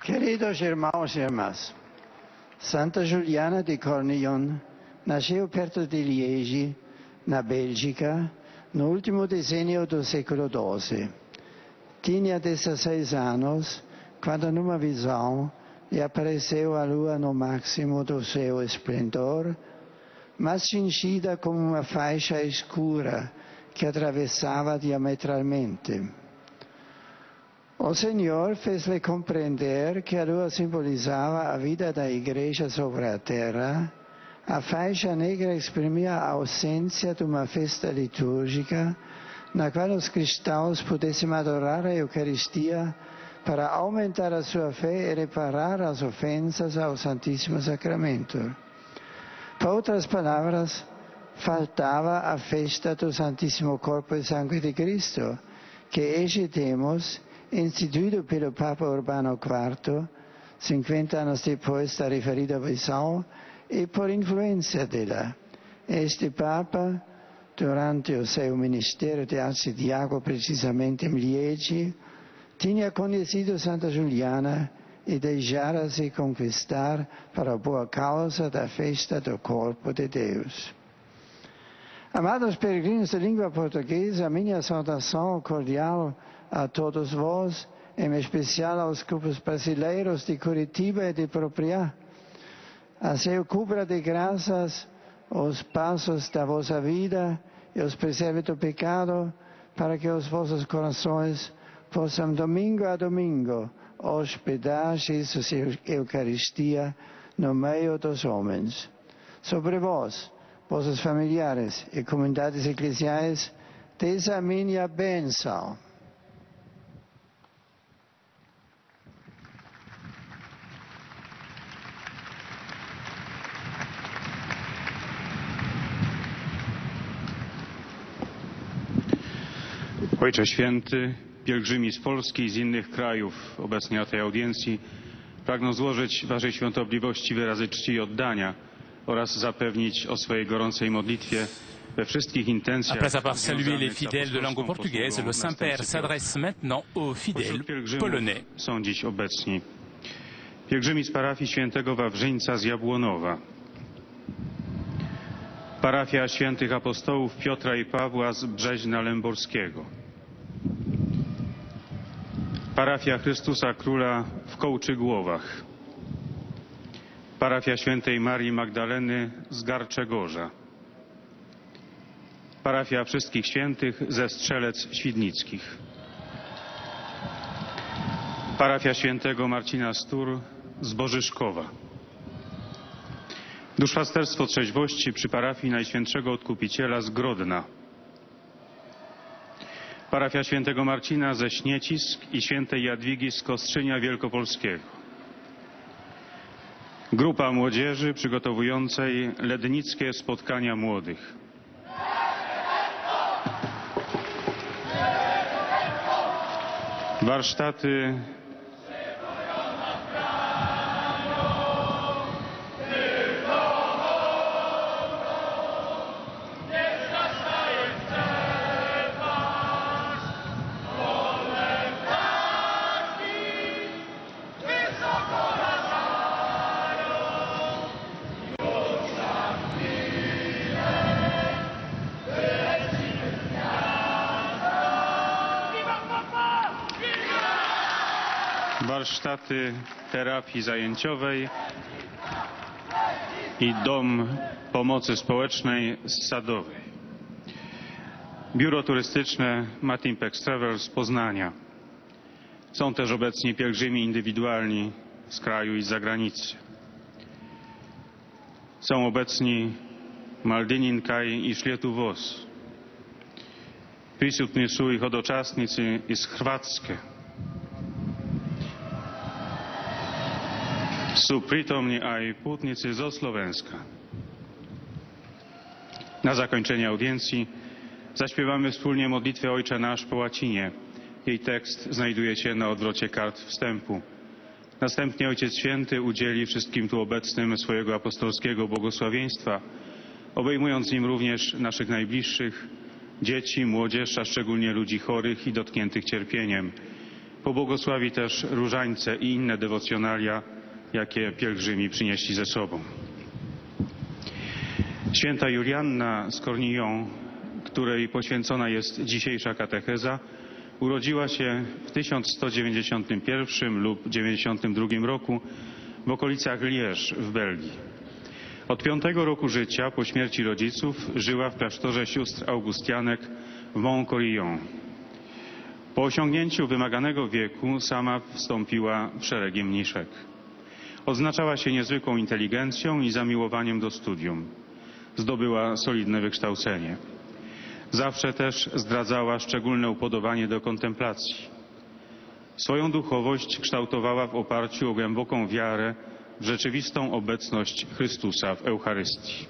Queridos irmãos e irmãs, Santa Juliana de Cornillon nasceu perto de Liege, na Bélgica, no último decênio do século XII. Tinha 16 anos quando, numa visão, lhe apareceu a lua no máximo do seu esplendor, mas cingida como uma faixa escura que atravessava diametralmente. O Senhor fez-lhe compreender que a lua simbolizava a vida da Igreja sobre a terra, a faixa negra exprimia a ausência de uma festa litúrgica na qual os cristãos pudessem adorar a Eucaristia para aumentar a sua fé e reparar as ofensas ao Santíssimo Sacramento. Por outras palavras, faltava a festa do Santíssimo Corpo e Sangue de Cristo, que hoje temos, instituído pelo Papa Urbano IV, 50 anos depois da referida visão, e por influência dela. Este Papa, durante o seu ministério de arcidiácono, precisamente em Liege, tinha conhecido Santa Juliana e deixara-se conquistar para a boa causa da festa do Corpo de Deus. Amados peregrinos de língua portuguesa, minha saudação cordial a todos vós, em especial aos grupos brasileiros de Curitiba e de Propriá. A seu cubra de graças os passos da vossa vida e os preserve do pecado, para que os vossos corações possam, domingo a domingo, hospedar Jesus e Eucaristia no meio dos homens. Sobre vós, vossos familiares e comunidades eclesiais, desce a minha bênção. Ojcze Święty, pielgrzymi z Polski i z innych krajów obecnie na tej audiencji pragną złożyć Waszej świątobliwości wyrazy czci i oddania oraz zapewnić o swojej gorącej modlitwie we wszystkich intencjach. Après avoir salué les fidèles de langue portugaise, le Saint-Père s'adresse maintenant aux fidèles polonais. Są dziś obecni pielgrzymi z parafii świętego Wawrzyńca z Jabłonowa, parafia świętych apostołów Piotra i Pawła z Brzeźna Lęborskiego, parafia Chrystusa Króla w Kołczygłowach, parafia świętej Marii Magdaleny z Garczegorza, parafia Wszystkich Świętych ze Strzelec Świdnickich, parafia świętego Marcina Stur z Bożyszkowa, duszpasterstwo trzeźwości przy parafii Najświętszego Odkupiciela z Grodna, parafia świętego Marcina ze Śniecisk i świętej Jadwigi z Kostrzynia Wielkopolskiego, grupa młodzieży przygotowującej lednickie spotkania młodych, warsztaty terapii zajęciowej i dom pomocy społecznej z Sadowej. Biuro turystyczne Matimpex Travel z Poznania. Są też obecni pielgrzymi indywidualni z kraju i z zagranicy. Są obecni Maldinin Kaj i Šlietu Vos. Prisutni su i hodočasnici iz Hrvatske. Su pritomni aj putnicy zo Slovenska. Na zakończenie audiencji zaśpiewamy wspólnie modlitwę Ojcze Nasz po łacinie. Jej tekst znajduje się na odwrocie kart wstępu. Następnie Ojciec Święty udzieli wszystkim tu obecnym swojego apostolskiego błogosławieństwa, obejmując nim również naszych najbliższych, dzieci, młodzież, a szczególnie ludzi chorych i dotkniętych cierpieniem. Pobłogosławi też różańce i inne dewocjonalia, jakie pielgrzymi przynieśli ze sobą. Święta Julianna z Cornillon, której poświęcona jest dzisiejsza katecheza, urodziła się w 1191 lub 92 roku w okolicach Liège w Belgii. Od 5 roku życia po śmierci rodziców żyła w klasztorze sióstr augustianek w Montcorillon. Po osiągnięciu wymaganego wieku sama wstąpiła w szeregi mniszek. Odznaczała się niezwykłą inteligencją i zamiłowaniem do studium. Zdobyła solidne wykształcenie. Zawsze też zdradzała szczególne upodobanie do kontemplacji. Swoją duchowość kształtowała w oparciu o głęboką wiarę w rzeczywistą obecność Chrystusa w Eucharystii.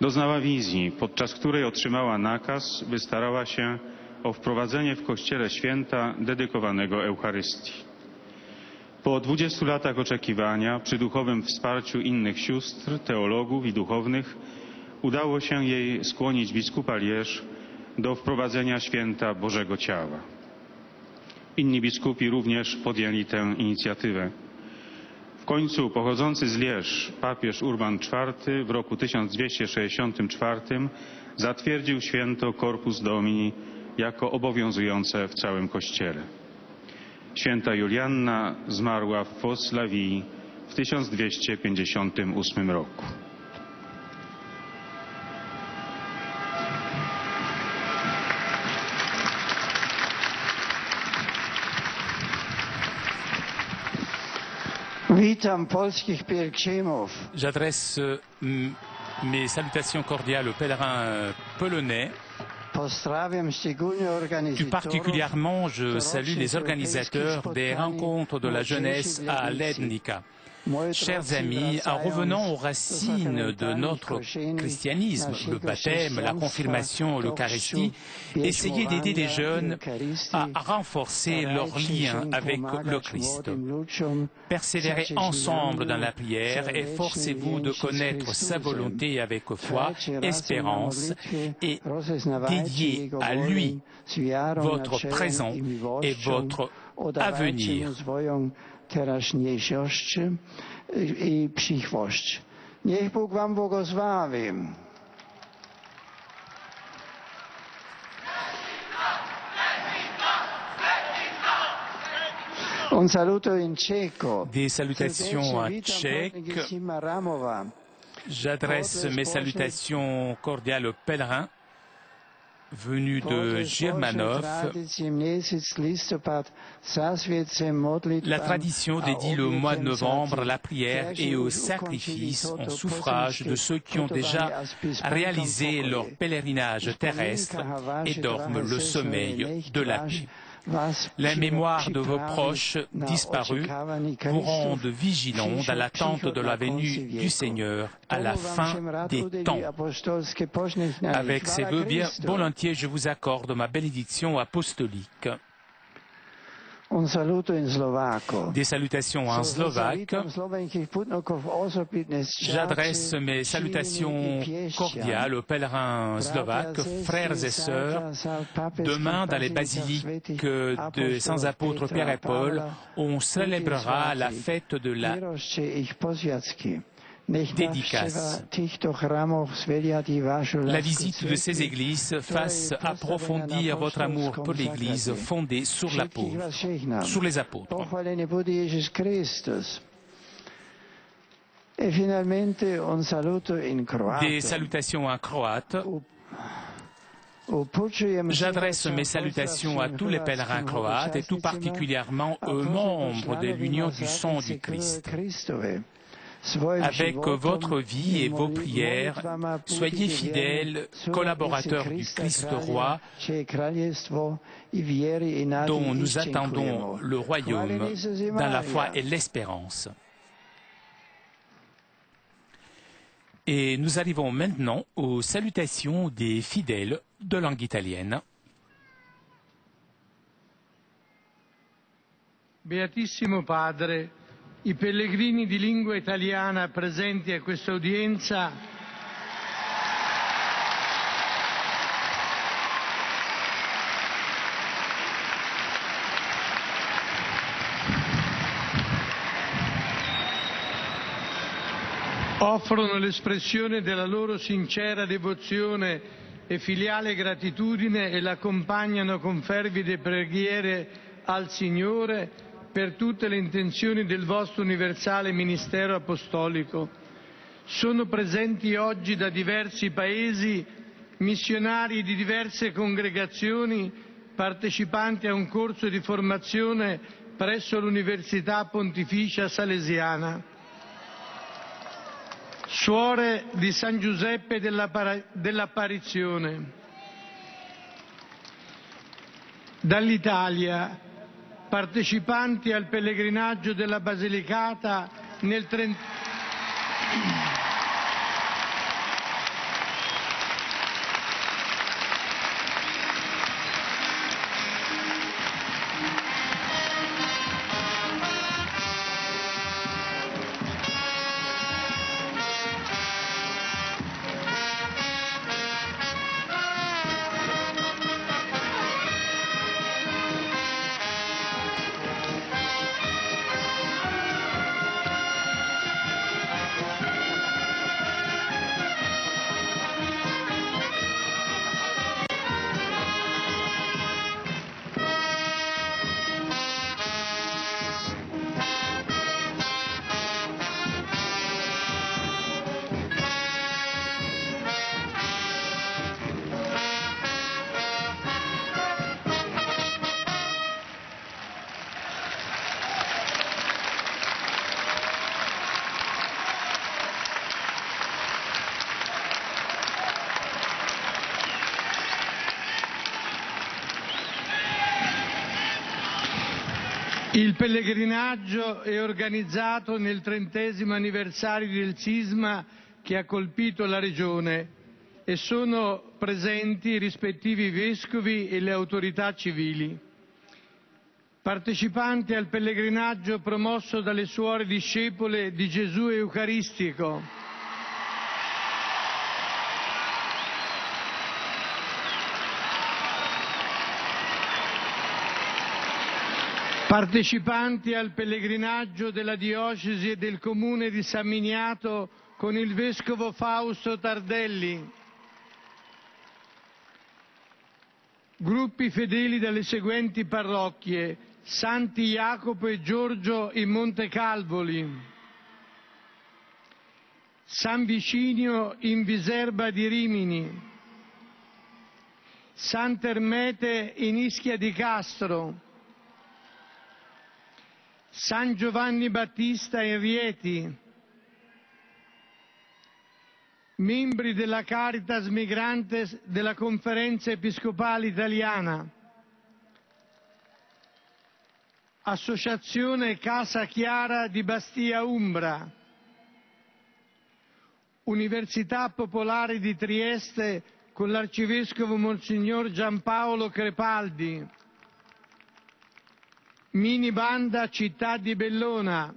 Doznała wizji, podczas której otrzymała nakaz, by starała się o wprowadzenie w Kościele święta dedykowanego Eucharystii. Po 20 latach oczekiwania, przy duchowym wsparciu innych sióstr, teologów i duchownych, udało się jej skłonić biskupa Lierz do wprowadzenia święta Bożego Ciała. Inni biskupi również podjęli tę inicjatywę. W końcu pochodzący z Lierz papież Urban IV w roku 1264 zatwierdził święto Corpus Domini jako obowiązujące w całym Kościele. Święta Julianna zmarła w Fos-la-Vie w 1258 roku. Witam polskich pielgrzymów. J'adresse mes salutations cordiales aux pèlerins polonais. Plus particulièrement, je salue les organisateurs des rencontres de la jeunesse à Lednica. Chers amis, en revenant aux racines de notre christianisme, le baptême, la confirmation, l'Eucharistie, essayez d'aider les jeunes à renforcer leur lien avec le Christ. Persévérez ensemble dans la prière, efforcez-vous de connaître sa volonté avec foi, espérance et dédiez à lui votre présent et votre avenir. Teraźniejszość i przyszłość. Niech Bóg wam błogosławi. Un saluto in ceco. Des salutations en tchèque. J'adresse mes salutations cordiales aux pèlerins venu de Germanov. La tradition dédie le mois de novembre à la prière et au sacrifice en suffrage de ceux qui ont déjà réalisé leur pèlerinage terrestre et dorment le sommeil de la paix. La mémoire de vos proches disparus vous rendent vigilants dans l'attente de la venue du Seigneur à la fin des temps. Avec ces vœux, bien volontiers, je vous accorde ma bénédiction apostolique. Des salutations en slovaque. J'adresse mes salutations cordiales aux pèlerins slovaques, frères et sœurs. Demain, dans les basiliques de Saints Apôtres Pierre et Paul, on célébrera la fête de la dédicace. La visite de ces églises fasse approfondir votre amour pour l'Église fondée sur l'apôtre, sur les apôtres. Des salutations en croate. J'adresse mes salutations à tous les pèlerins croates et tout particulièrement aux membres de l'Union du sang du Christ. Avec votre vie et vos prières, soyez fidèles, collaborateurs du Christ roi, dont nous attendons le royaume dans la foi et l'espérance. Et nous arrivons maintenant aux salutations des fidèles de langue italienne. Beatissimo Padre, i pellegrini di lingua italiana presenti a questa udienza offrono l'espressione della loro sincera devozione e filiale gratitudine e l'accompagnano con fervide preghiere al Signore per tutte le intenzioni del vostro universale ministero apostolico. Sono presenti oggi da diversi paesi missionari di diverse congregazioni partecipanti a un corso di formazione presso l'Università Pontificia Salesiana. Suore di San Giuseppe dell'Apparizione. Dall'Italia partecipanti al pellegrinaggio della Basilicata nel Il pellegrinaggio è organizzato nel 30° anniversario del sisma che ha colpito la regione e sono presenti i rispettivi vescovi e le autorità civili. Partecipanti al pellegrinaggio promosso dalle suore discepole di Gesù Eucaristico, partecipanti al pellegrinaggio della diocesi e del comune di San Miniato con il vescovo Fausto Tardelli, gruppi fedeli dalle seguenti parrocchie: Santi Jacopo e Giorgio in Montecalvoli, San Vicinio in Viserba di Rimini, Sant'Ermete in Ischia di Castro, San Giovanni Battista in Rieti, membri della Caritas Migrantes della Conferenza Episcopale Italiana, Associazione Casa Chiara di Bastia Umbra, Università Popolare di Trieste con l'Arcivescovo Monsignor Giampaolo Crepaldi, Mini Banda Città di Bellona,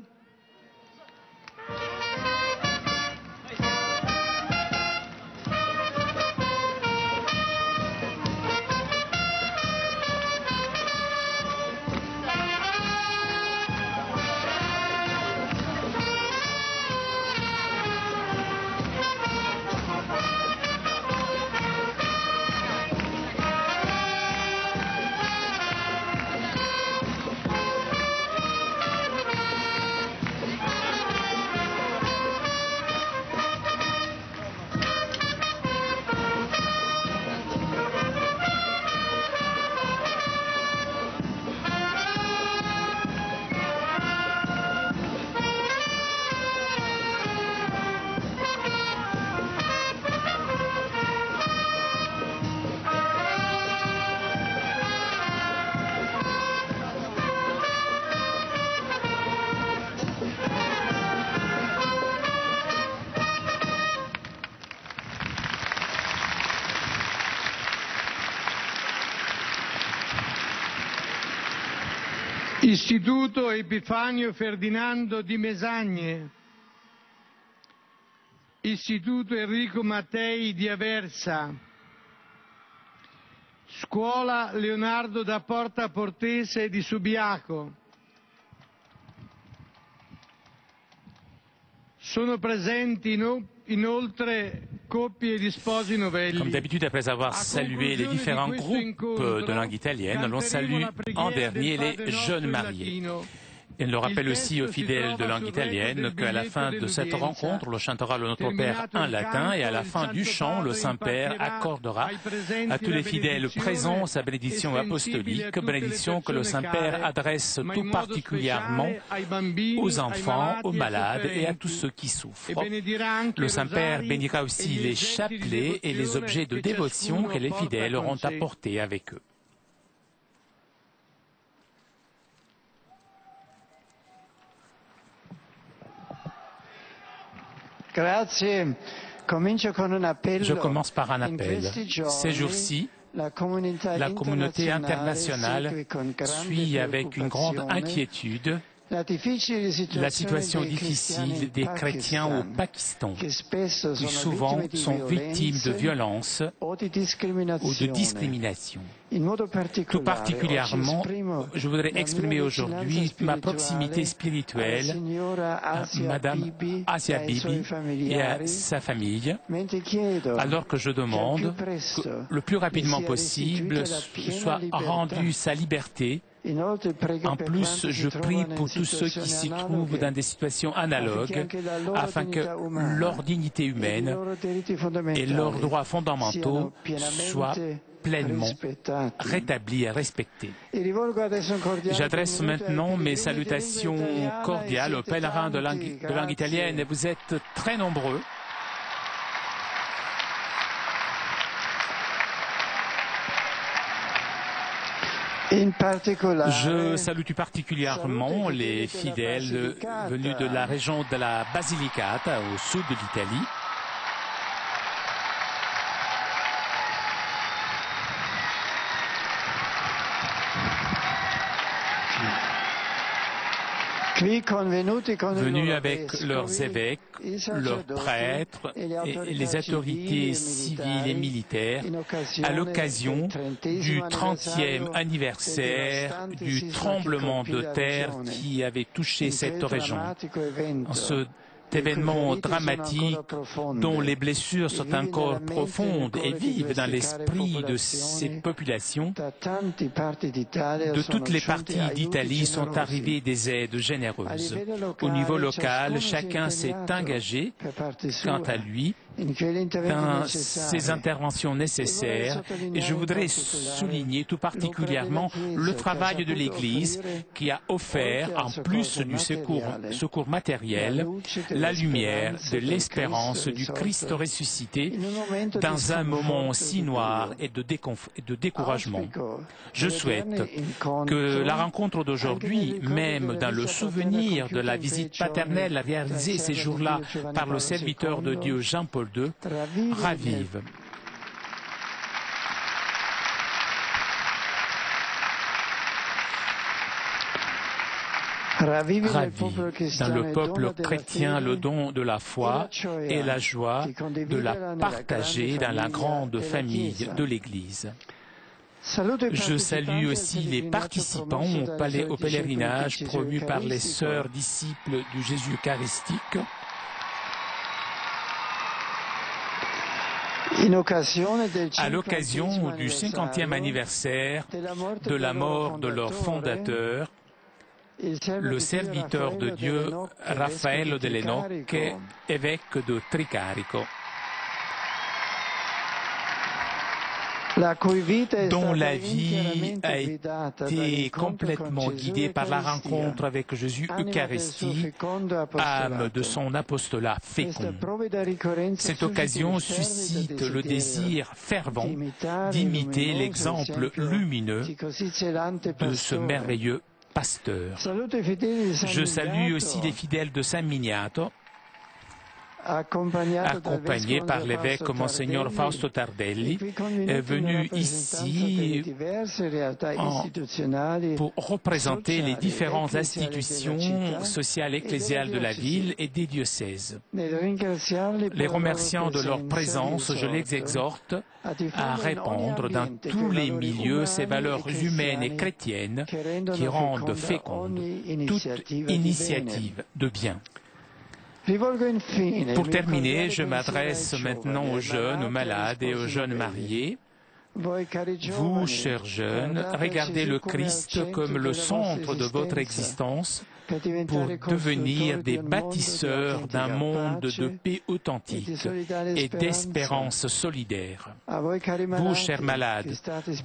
Istituto Epifanio Ferdinando di Mesagne, Istituto Enrico Mattei di Aversa, Scuola Leonardo da Porta Portese di Subiaco. Sono presenti inoltre coppie di sposi novelli. Comme d'habitude, après avoir salué les différents groupes de langue italienne, l'on salue en dernier les jeunes mariés. Et on le rappelle aussi aux fidèles de langue italienne qu'à la fin de cette rencontre, l'on chantera le Notre Père en latin et à la fin du chant, le Saint-Père accordera à tous les fidèles présents sa bénédiction apostolique, bénédiction que le Saint-Père adresse tout particulièrement aux enfants, aux malades et à tous ceux qui souffrent. Le Saint-Père bénira aussi les chapelets et les objets de dévotion que les fidèles auront apportés avec eux. Je commence par un appel. Ces jours-ci, la communauté internationale suit avec une grande inquiétude la situation difficile des chrétiens au Pakistan, qui souvent sont victimes de violences ou de discrimination. Tout particulièrement, je voudrais exprimer aujourd'hui ma proximité spirituelle à Madame Asia Bibi et à sa famille, alors que je demande que le plus rapidement possible soit rendue sa liberté. En plus, je prie pour tous ceux qui s'y trouvent dans des situations analogues, afin que leur dignité humaine et leurs droits fondamentaux soient pleinement rétablis et respectés. J'adresse maintenant mes salutations cordiales aux pèlerins de langue italienne, et vous êtes très nombreux. Je salue tout particulièrement les fidèles venus de la région de la Basilicata, au sud de l'Italie. Venus avec leurs évêques, leurs prêtres et les autorités civiles et militaires à l'occasion du 30e anniversaire du tremblement de terre qui avait touché cette région. Cet événement dramatique dont les blessures sont encore profondes et vives dans l'esprit de ces populations, de toutes les parties d'Italie sont arrivées des aides généreuses. Au niveau local, chacun s'est engagé, quant à lui, dans ces interventions nécessaires, et je voudrais souligner tout particulièrement le travail de l'Église qui a offert, en plus du secours matériel, la lumière de l'espérance du Christ ressuscité dans un moment si noir et de découragement. Je souhaite que la rencontre d'aujourd'hui, même dans le souvenir de la visite paternelle réalisée ces jours-là par le serviteur de Dieu Jean-Paul II, ravive. Dans le peuple chrétien le don de la foi et la joie de la partager dans la grande famille de l'Église. Je salue aussi les participants au pèlerinage promu par les sœurs disciples du Jésus eucharistique. À l'occasion du 50e anniversaire de la mort de leur fondateur, le serviteur de Dieu Raffaello delle Nocche, évêque de Tricarico, dont la vie a été complètement guidée par la rencontre avec Jésus Eucharistie, âme de son apostolat fécond. Cette occasion suscite le désir fervent d'imiter l'exemple lumineux de ce merveilleux pasteur. Je salue aussi les fidèles de San Miniato, accompagné par l'évêque Monseigneur Fausto Tardelli, est venu ici pour représenter les différentes institutions sociales ecclésiales de la ville et des diocèses. Les remerciant de leur présence, je les exhorte à répandre dans tous les milieux ces valeurs humaines et chrétiennes qui rendent féconde toute initiative de bien. Pour terminer, je m'adresse maintenant aux jeunes, aux malades et aux jeunes mariés. Vous, chers jeunes, regardez le Christ comme le centre de votre existence pour devenir des bâtisseurs d'un monde de paix authentique et d'espérance solidaire. Vous, chers malades,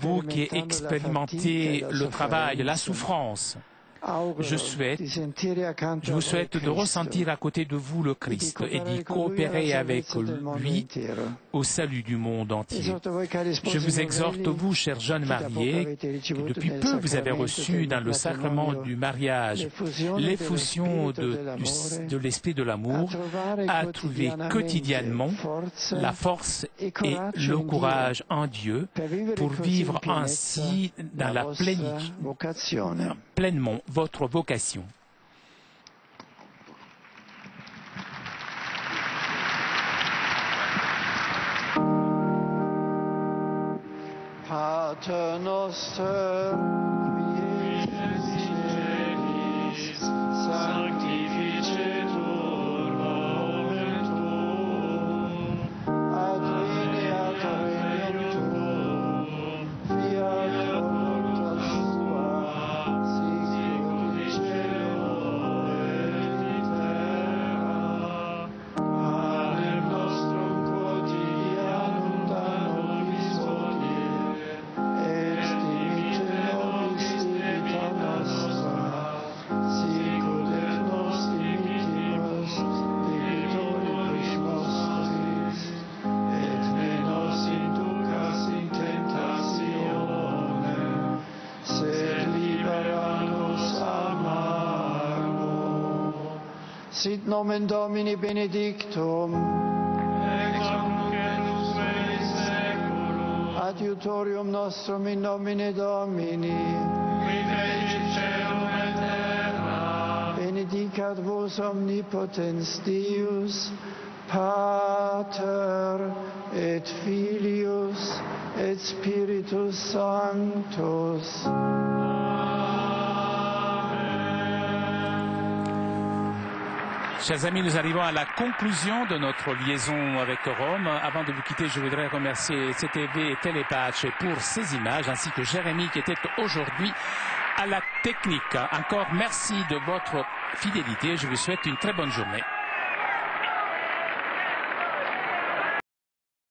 vous qui expérimentez le travail, la souffrance, je vous souhaite de ressentir à côté de vous le Christ et d'y coopérer avec lui au salut du monde entier. Je vous exhorte, vous, chers jeunes mariés, que depuis peu vous avez reçu dans le sacrement du mariage l'effusion de l'esprit de l'amour, à trouver quotidiennement la force et le courage en Dieu pour vivre ainsi dans la pleinement votre vocation. Pater noster, qui es in celis, sanctificetur nomen tuum, adveniat regnum tuum, fiat voluntas tua, sicut in cielo et in terra. Panem nostrum quotidianum da nobis hodie, et dimitte nobis debita nostra, sicut et nos dimittimus debitoribus nostris, et ne nos inducas in tentatione, sed libera nos a malo. Sit nomen Domini benedictum, adiutorium nostrum in nomine Domini, benedicat vos omnipotens Deus, Pater et Filius et Spiritus Sanctus. Chers amis, nous arrivons à la conclusion de notre liaison avec Rome. Avant de vous quitter, je voudrais remercier CTV et Télépache pour ces images, ainsi que Jérémy qui était aujourd'hui à la technique. Encore merci de votre fidélité. Je vous souhaite une très bonne journée.